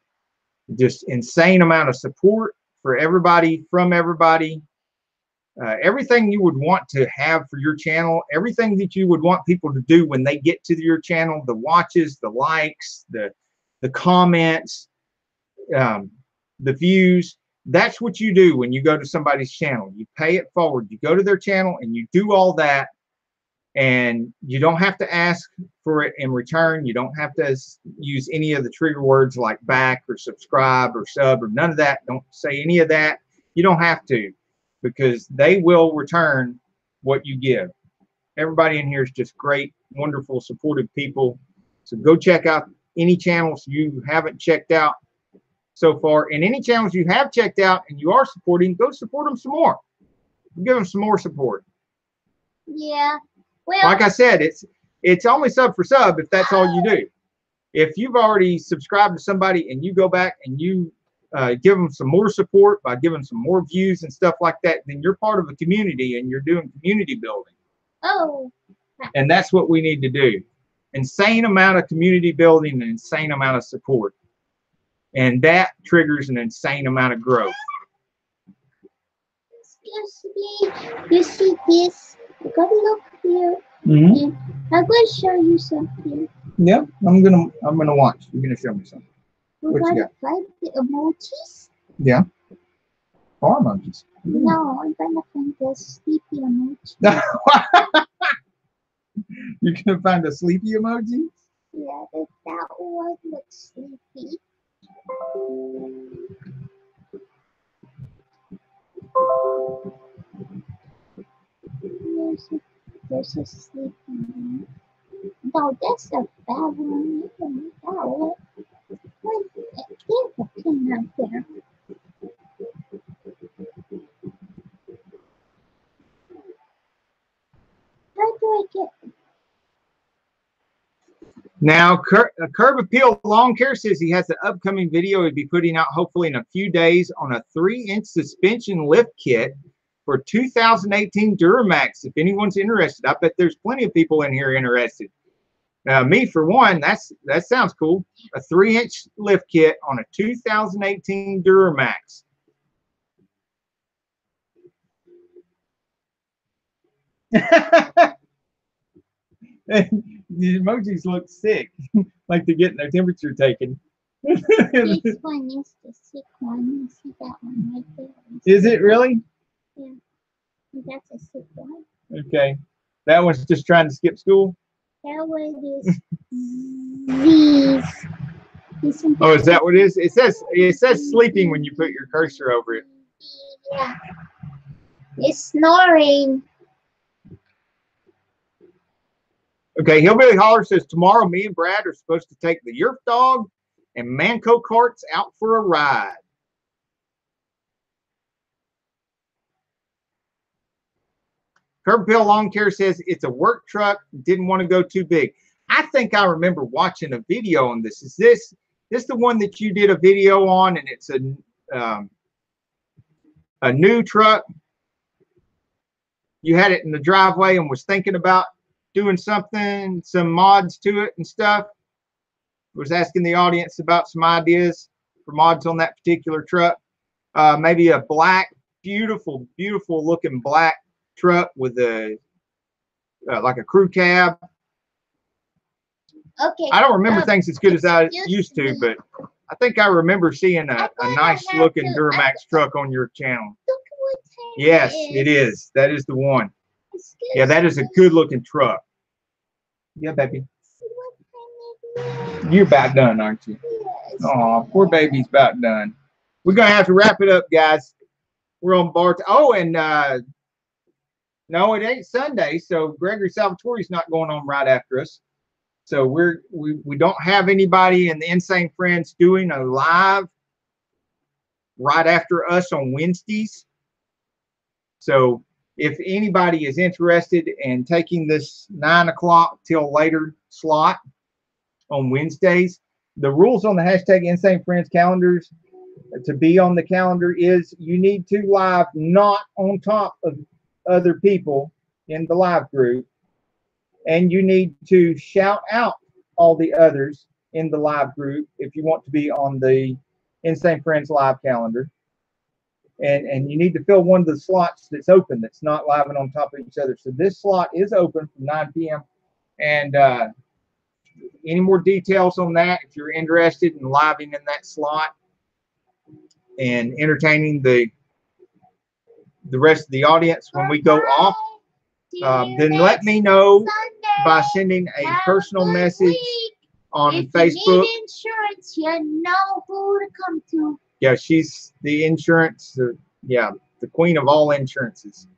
[SPEAKER 1] Just insane amount of support for everybody, from everybody. Everything you would want to have for your channel, everything that you would want people to do when they get to your channel, the watches, the likes, the comments, the views. That's what you do when you go to somebody's channel. You pay it forward. You go to their channel and you do all that, and you don't have to ask for it in return. You don't have to use any of the trigger words like back or subscribe or sub or none of that. Don't say any of that. You don't have to, because they will return what you give. Everybody in here is just great, wonderful, supportive people. So go check out any channels you haven't checked out so far, and any channels you have checked out and you are supporting, go support them some more. Give them some more support.
[SPEAKER 2] Yeah. Well,
[SPEAKER 1] Like I said, it's only sub for sub if that's all you do. If you've already subscribed to somebody and you go back and you give them some more support by giving some more views and stuff like that, then you're part of a community and you're doing community building.
[SPEAKER 2] oh.
[SPEAKER 1] And that's what we need to do. Insane amount of community building and insane amount of support. And that triggers an insane amount of growth.
[SPEAKER 2] You see this? You gotta look here.
[SPEAKER 1] Mm-hmm.
[SPEAKER 2] I'm going to show you something.
[SPEAKER 1] Yep, I'm gonna watch. You're gonna show me something.
[SPEAKER 2] We're
[SPEAKER 1] What you
[SPEAKER 2] gonna find the emojis.
[SPEAKER 1] Yeah. Car emojis.
[SPEAKER 2] No, I'm gonna find the sleepy emoji.
[SPEAKER 1] You're gonna find a sleepy emoji?
[SPEAKER 2] Yeah, that one looks sleepy. There's a sleepy one. No, that's a bad one. You can make that one. There's a pin out there. How do I get?
[SPEAKER 1] Now, Curb Appeal Lawn Care says he has an upcoming video he'll be putting out hopefully in a few days on a 3-inch suspension lift kit for 2018 Duramax. If anyone's interested, I bet there's plenty of people in here interested. Me, for one, that sounds cool. A 3-inch lift kit on a 2018 Duramax. The emojis look sick, like they're getting their temperature taken.
[SPEAKER 2] This one is the sick one. You see that one right there?
[SPEAKER 1] Is it really?
[SPEAKER 2] Yeah. That's a sick one.
[SPEAKER 1] Okay. That one's just trying to skip school?
[SPEAKER 2] That one is these.
[SPEAKER 1] Oh, is that what it is? It says sleeping when you put your cursor over it.
[SPEAKER 2] Yeah. It's snoring.
[SPEAKER 1] Okay, Hillbilly Holler says, tomorrow me and Brad are supposed to take the Yerf Dog and Manco carts out for a ride. Curb Appeal Lawn Care says it's a work truck, didn't want to go too big. I think I remember watching a video on this. Is this the one that you did a video on, and it's a new truck? You had it in the driveway and was thinking about doing something, some mods to it and stuff. Was asking the audience about some ideas for mods on that particular truck. Maybe a black, beautiful looking black truck with a like a crew cab.
[SPEAKER 2] Okay.
[SPEAKER 1] I don't remember things as good as I used to, but I think I remember seeing a nice looking Duramax truck on your channel. Yes, it is. That is the one. Yeah, that is a good looking truck. Yeah, baby. You're about done, aren't you? Oh, poor baby's about done. We're gonna have to wrap it up, guys. We're on bar. Oh, and no, it ain't Sunday, so Gregory Salvatore's not going on right after us. So we don't have anybody in the Insane Friends doing a live right after us on Wednesdays. So if anybody is interested in taking this 9 o'clock till later slot on Wednesdays, the rules on the hashtag Insane Friends calendars to be on the calendar is you need to live not on top of other people in the live group, and you need to shout out all the others in the live group if you want to be on the Insane Friends live calendar. And you need to fill one of the slots that's open, that's not live and on top of each other. So this slot is open from 9 p.m. And any more details on that, if you're interested in living in that slot and entertaining the rest of the audience when we go off, then let me know by sending a personal message on Facebook.
[SPEAKER 2] If you need insurance, you know who to come to.
[SPEAKER 1] Yeah, she's the insurance, the queen of all insurances.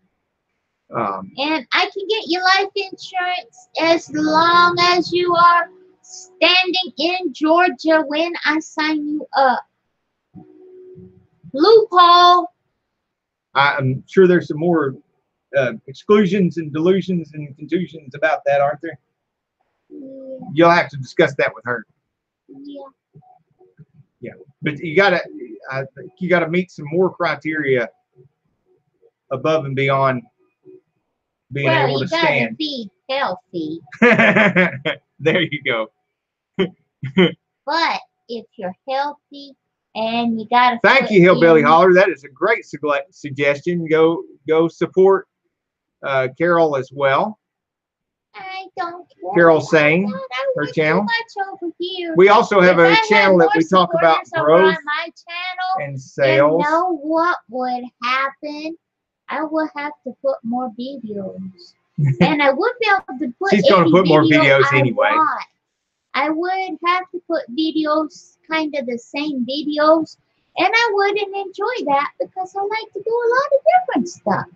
[SPEAKER 2] And I can get you life insurance as long as you are standing in Georgia when I sign you up. Loophole.
[SPEAKER 1] I'm sure there's some more exclusions and delusions and contusions about that, aren't there?
[SPEAKER 2] Yeah.
[SPEAKER 1] You'll have to discuss that with her.
[SPEAKER 2] Yeah.
[SPEAKER 1] Yeah, but you gotta meet some more criteria above and beyond being
[SPEAKER 2] Well,
[SPEAKER 1] able to
[SPEAKER 2] you gotta
[SPEAKER 1] stand.
[SPEAKER 2] be healthy.
[SPEAKER 1] There you go.
[SPEAKER 2] But if you're healthy and you gotta
[SPEAKER 1] Thank you, Hillbilly Holler. That is a great suggestion. Go support Carol as well.
[SPEAKER 2] I don't care.
[SPEAKER 1] Carol Sane, her channel.
[SPEAKER 2] Over here.
[SPEAKER 1] We also have a channel that we talk about growth
[SPEAKER 2] my channel,
[SPEAKER 1] and sales.
[SPEAKER 2] You know what would happen? I would have to put more videos. And I would be able to put
[SPEAKER 1] She's going to put more videos anyway.
[SPEAKER 2] I would have to put videos, kind of the same videos, and I wouldn't enjoy that because I like to do a lot of different stuff.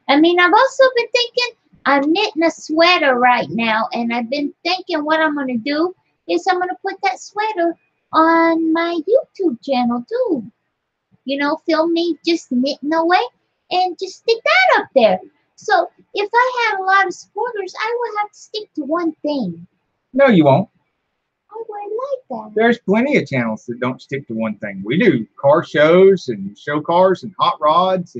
[SPEAKER 2] I mean, I've also been thinking, I'm knitting a sweater right now, and I've been thinking what I'm going to do is I'm going to put that sweater on my YouTube channel too. You know, film me just knitting away and just stick that up there. So if I had a lot of supporters, I would have to stick to one thing.
[SPEAKER 1] No, you won't.
[SPEAKER 2] I would like that.
[SPEAKER 1] There's plenty of channels that don't stick to one thing. We do car shows and show cars and hot rods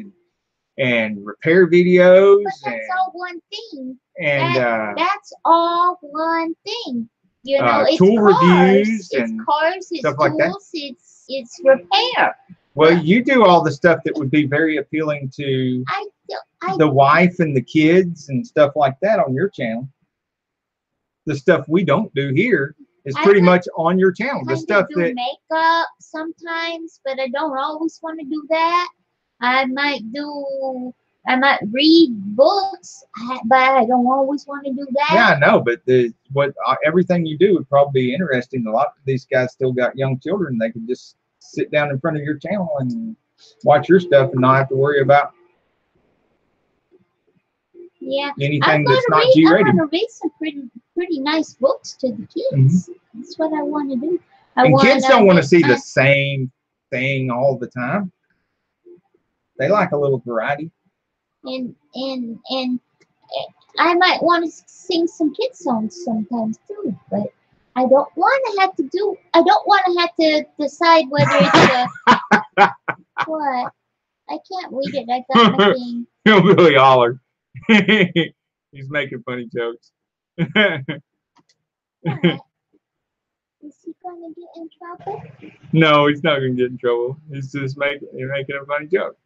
[SPEAKER 1] and repair videos.
[SPEAKER 2] But that's all one thing.
[SPEAKER 1] And
[SPEAKER 2] that's all one thing. You know, it's
[SPEAKER 1] tool
[SPEAKER 2] cars,
[SPEAKER 1] reviews
[SPEAKER 2] it's
[SPEAKER 1] and
[SPEAKER 2] cars, it's
[SPEAKER 1] stuff
[SPEAKER 2] tools,
[SPEAKER 1] like that.
[SPEAKER 2] It's repair.
[SPEAKER 1] Well, you do all the stuff that would be very appealing to the wife and the kids and stuff like that on your channel. The stuff we don't do here is pretty much on your channel. The stuff
[SPEAKER 2] do makeup sometimes, but I don't always want to do that. I might read books, but I don't always want to do that.
[SPEAKER 1] Yeah, I know, but everything you do would probably be interesting. A lot of these guys still got young children. They can just sit down in front of your channel and watch your stuff and not have to worry about anything that's not G-rated.
[SPEAKER 2] I'm going to read some pretty nice books to the kids. Mm-hmm. That's what I want to do.
[SPEAKER 1] Kids don't want to see the same thing all the time. They like a little variety.
[SPEAKER 2] And I might want to sing some kid songs sometimes too, but I don't want to have to decide whether it's what. I can't read it. I got my thing.
[SPEAKER 1] Hillbilly Holler. He's making funny jokes.
[SPEAKER 2] Is he going to get in trouble?
[SPEAKER 1] No, he's not going to get in trouble. He's just making a funny joke.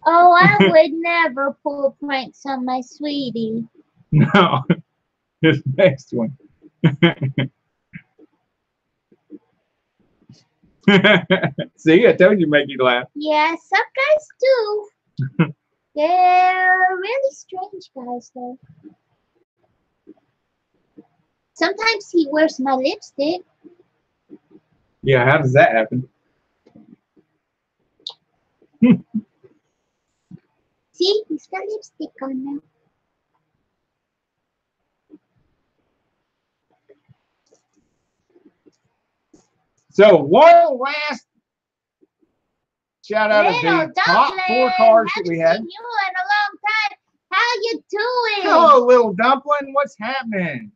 [SPEAKER 2] Oh, I would never pull pranks on my sweetie.
[SPEAKER 1] No, this next one. See, I told you, make you laugh.
[SPEAKER 2] Yeah, some guys do. They're really strange guys, though. Sometimes he wears my lipstick.
[SPEAKER 1] Yeah, how does that happen?
[SPEAKER 2] See, he's got lipstick on now.
[SPEAKER 1] So one last shout out of the top 4 cars that we had.
[SPEAKER 2] Haven't seen you in a long time. How you doing?
[SPEAKER 1] Hello, little dumpling. What's happening?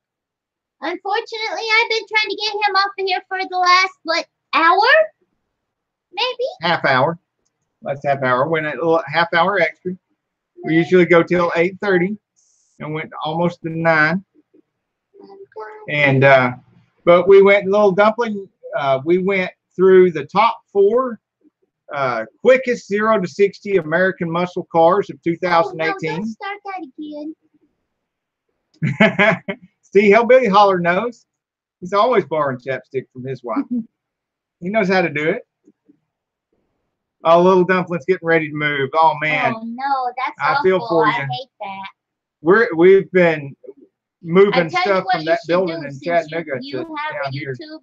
[SPEAKER 2] Unfortunately, I've been trying to get him off of here for the last, hour? Maybe?
[SPEAKER 1] Half hour. Last half hour. Went a little half hour extra. We usually go till 8:30 and went almost to 9. And, but we went, little dumpling, we went through the top 4 quickest 0 to 60 American muscle cars of 2018.
[SPEAKER 2] Oh, no, don't start that again.
[SPEAKER 1] See, Hillbilly Holler knows. He's always borrowing chapstick from his wife. He knows how to do it. Oh, little dumpling's getting ready to move. Oh man.
[SPEAKER 2] Oh no, that's
[SPEAKER 1] I
[SPEAKER 2] awful.
[SPEAKER 1] feel for you.
[SPEAKER 2] I hate that.
[SPEAKER 1] We've been moving stuff from that building in
[SPEAKER 2] Chattanooga.
[SPEAKER 1] Chattanooga
[SPEAKER 2] You
[SPEAKER 1] to
[SPEAKER 2] have
[SPEAKER 1] down
[SPEAKER 2] a
[SPEAKER 1] here.
[SPEAKER 2] YouTube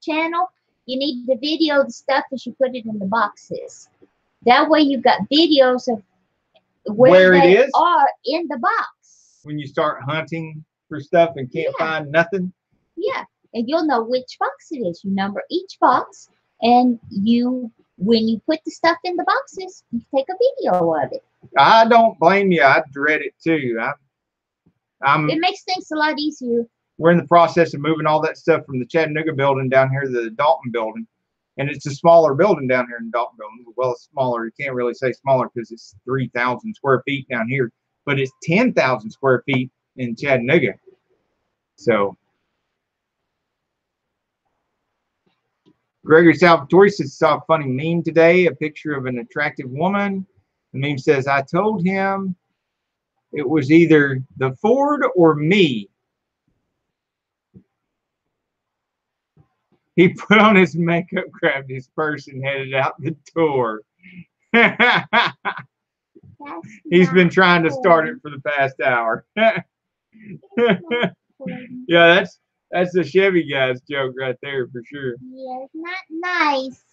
[SPEAKER 2] channel. You need to video the stuff as you put it in the boxes. That way you've got videos of where
[SPEAKER 1] it
[SPEAKER 2] they
[SPEAKER 1] is
[SPEAKER 2] are in the box.
[SPEAKER 1] When you start hunting for stuff and can't find nothing.
[SPEAKER 2] Yeah, and you'll know which box it is. You number each box, and you when you put the stuff in the boxes, you take a video of it.
[SPEAKER 1] I don't blame you. I dread it too.
[SPEAKER 2] It makes things a lot easier.
[SPEAKER 1] We're in the process of moving all that stuff from the Chattanooga building down here to the Dalton building. And it's a smaller building down here in the Dalton building. Well, it's smaller. You can't really say smaller because it's 3,000 square feet down here. But it's 10,000 square feet in Chattanooga. So, Gregory Salvatore says, saw a funny meme today, a picture of an attractive woman. The meme says, I told him it was either the Ford or me. He put on his makeup, grabbed his purse, and headed out the door. He's been trying to start it for the past hour. Yeah, that's the Chevy guy's joke right there for sure.
[SPEAKER 2] Yeah, it's not nice.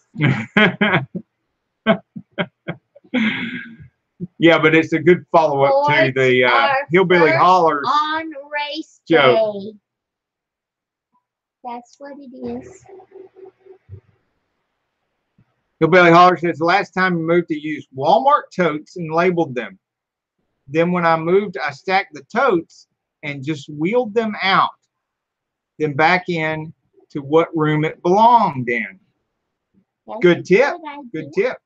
[SPEAKER 1] Yeah, but it's a good follow-up to the Hillbilly Hollers
[SPEAKER 2] on race
[SPEAKER 1] joke.
[SPEAKER 2] Day. That's what it is.
[SPEAKER 1] Hillbilly Holler says, the last time we moved to use Walmart totes and labeled them. Then when I moved, I stacked the totes and just wheeled them out. Then back in to what room it belonged in.
[SPEAKER 2] That's
[SPEAKER 1] Good tip. Good tip.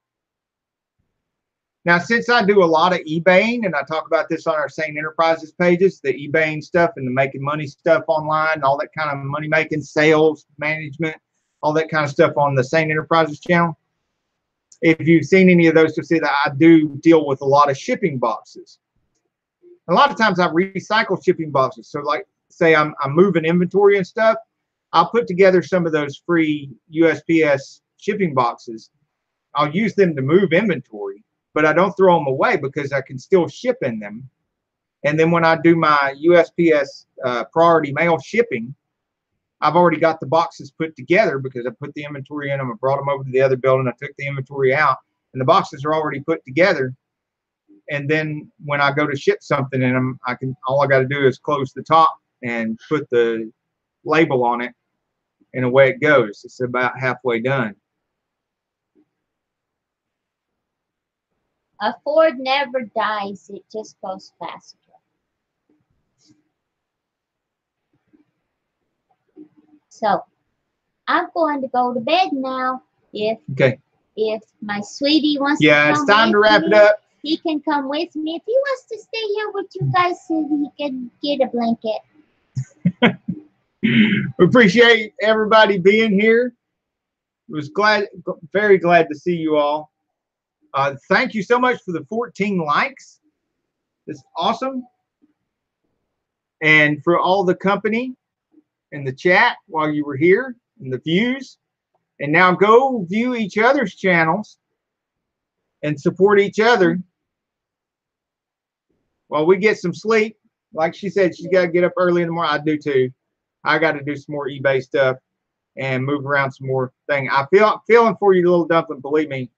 [SPEAKER 1] Now, since I do a lot of eBaying, and I talk about this on our Sane Enterprises pages, the eBaying stuff and the making money stuff online, all that kind of money making, sales, management, all that kind of stuff on the Sane Enterprises channel. If you've seen any of those, you'll see that I do deal with a lot of shipping boxes. A lot of times I recycle shipping boxes. So like, say I'm moving inventory and stuff, I'll put together some of those free USPS shipping boxes. I'll use them to move inventory, but I don't throw them away because I can still ship in them. And then when I do my USPS priority mail shipping, I've already got the boxes put together because I put the inventory in them. I brought them over to the other building. I took the inventory out, and the boxes are already put together. And then when I go to ship something in them, all I got to do is close the top and put the label on it, and away it goes. It's about halfway done.
[SPEAKER 2] A Ford never dies. It just goes faster. So I'm going to go to bed now. If my sweetie wants to come
[SPEAKER 1] it's time to wrap
[SPEAKER 2] me,
[SPEAKER 1] it up.
[SPEAKER 2] He can come with me. If he wants to stay here with you guys, so he can get a blanket.
[SPEAKER 1] We appreciate everybody being here. Was very glad to see you all. Thank you so much for the 14 likes. It's awesome. And for all the company in the chat while you were here and the views. And now go view each other's channels and support each other while we get some sleep. Like she said, she's got to get up early in the morning. I do too. I got to do some more eBay stuff and move around some more things. Feeling for you, little dumpling. Believe me,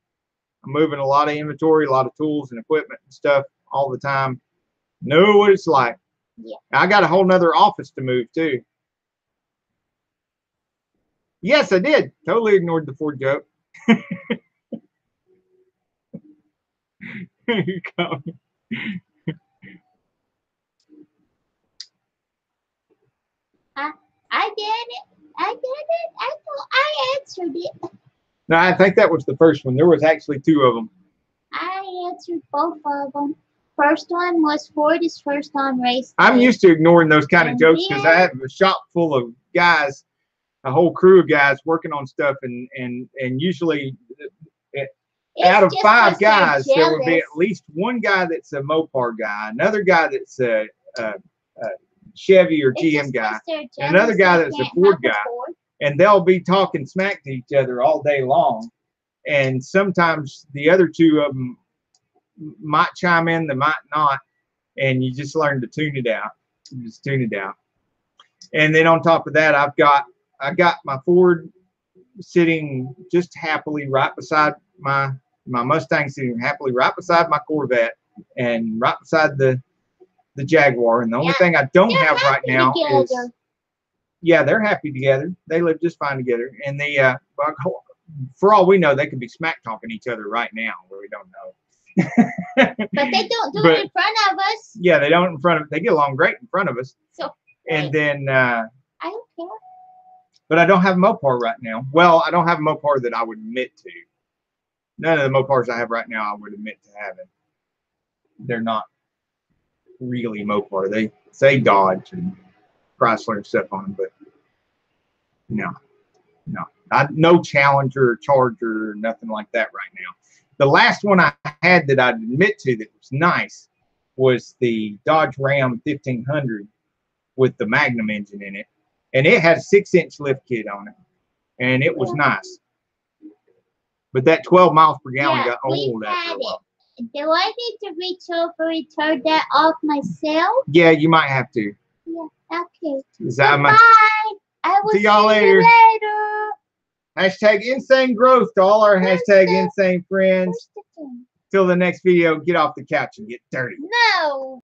[SPEAKER 1] I'm moving a lot of inventory, a lot of tools and equipment and stuff all the time. Know what it's like.
[SPEAKER 2] Yeah.
[SPEAKER 1] I got a whole nother office to move too. Yes, I did. Totally ignored the Ford joke. You come.
[SPEAKER 2] I did it. I answered it.
[SPEAKER 1] No, I think that was the first one. There was actually two of them.
[SPEAKER 2] I answered both of them. First one was Ford's first on race day.
[SPEAKER 1] I'm used to ignoring those kind of jokes because I have a shop full of guys, a whole crew of guys working on stuff, and usually out of 5 guys, there would be at least one guy that's a Mopar guy, another guy that's a Chevy or GM guy, and another guy that's a Ford guy, and they'll be talking smack to each other all day long. And sometimes the other two of them might chime in, they might not, and you just learn to tune it out. You just tune it out. And then on top of that, I got my Ford sitting just happily right beside my Mustang, sitting happily right beside my Corvette, and right beside the Jaguar. And the only thing I don't have right now is, yeah, they're happy together. They live just fine together. And for all we know, they could be smack talking each other right now. We don't know.
[SPEAKER 2] But they don't do it in front of us.
[SPEAKER 1] Yeah, they don't in front of. They get along great in front of us.
[SPEAKER 2] So.
[SPEAKER 1] And then.
[SPEAKER 2] I don't care.
[SPEAKER 1] But I don't have a Mopar right now. Well, I don't have a Mopar that I would admit to. None of the Mopars I have right now I would admit to having. They're not really Mopar. They say Dodge and Chrysler and stuff on them, but no. No Challenger, Charger, nothing like that right now. The last one I had that I'd admit to that was nice was the Dodge Ram 1500 with the Magnum engine in it. And it had a 6-inch lift kit on it. And it was nice. But that 12 miles per gallon got old after a while.
[SPEAKER 2] Do I need to reach over and turn that off myself?
[SPEAKER 1] Yeah, you might have to.
[SPEAKER 2] Yeah, okay.
[SPEAKER 1] Bye.
[SPEAKER 2] I will
[SPEAKER 1] see y'all later. Hashtag insane growth to all our hashtag insane friends. Till the next video, get off the couch and get dirty.
[SPEAKER 2] No.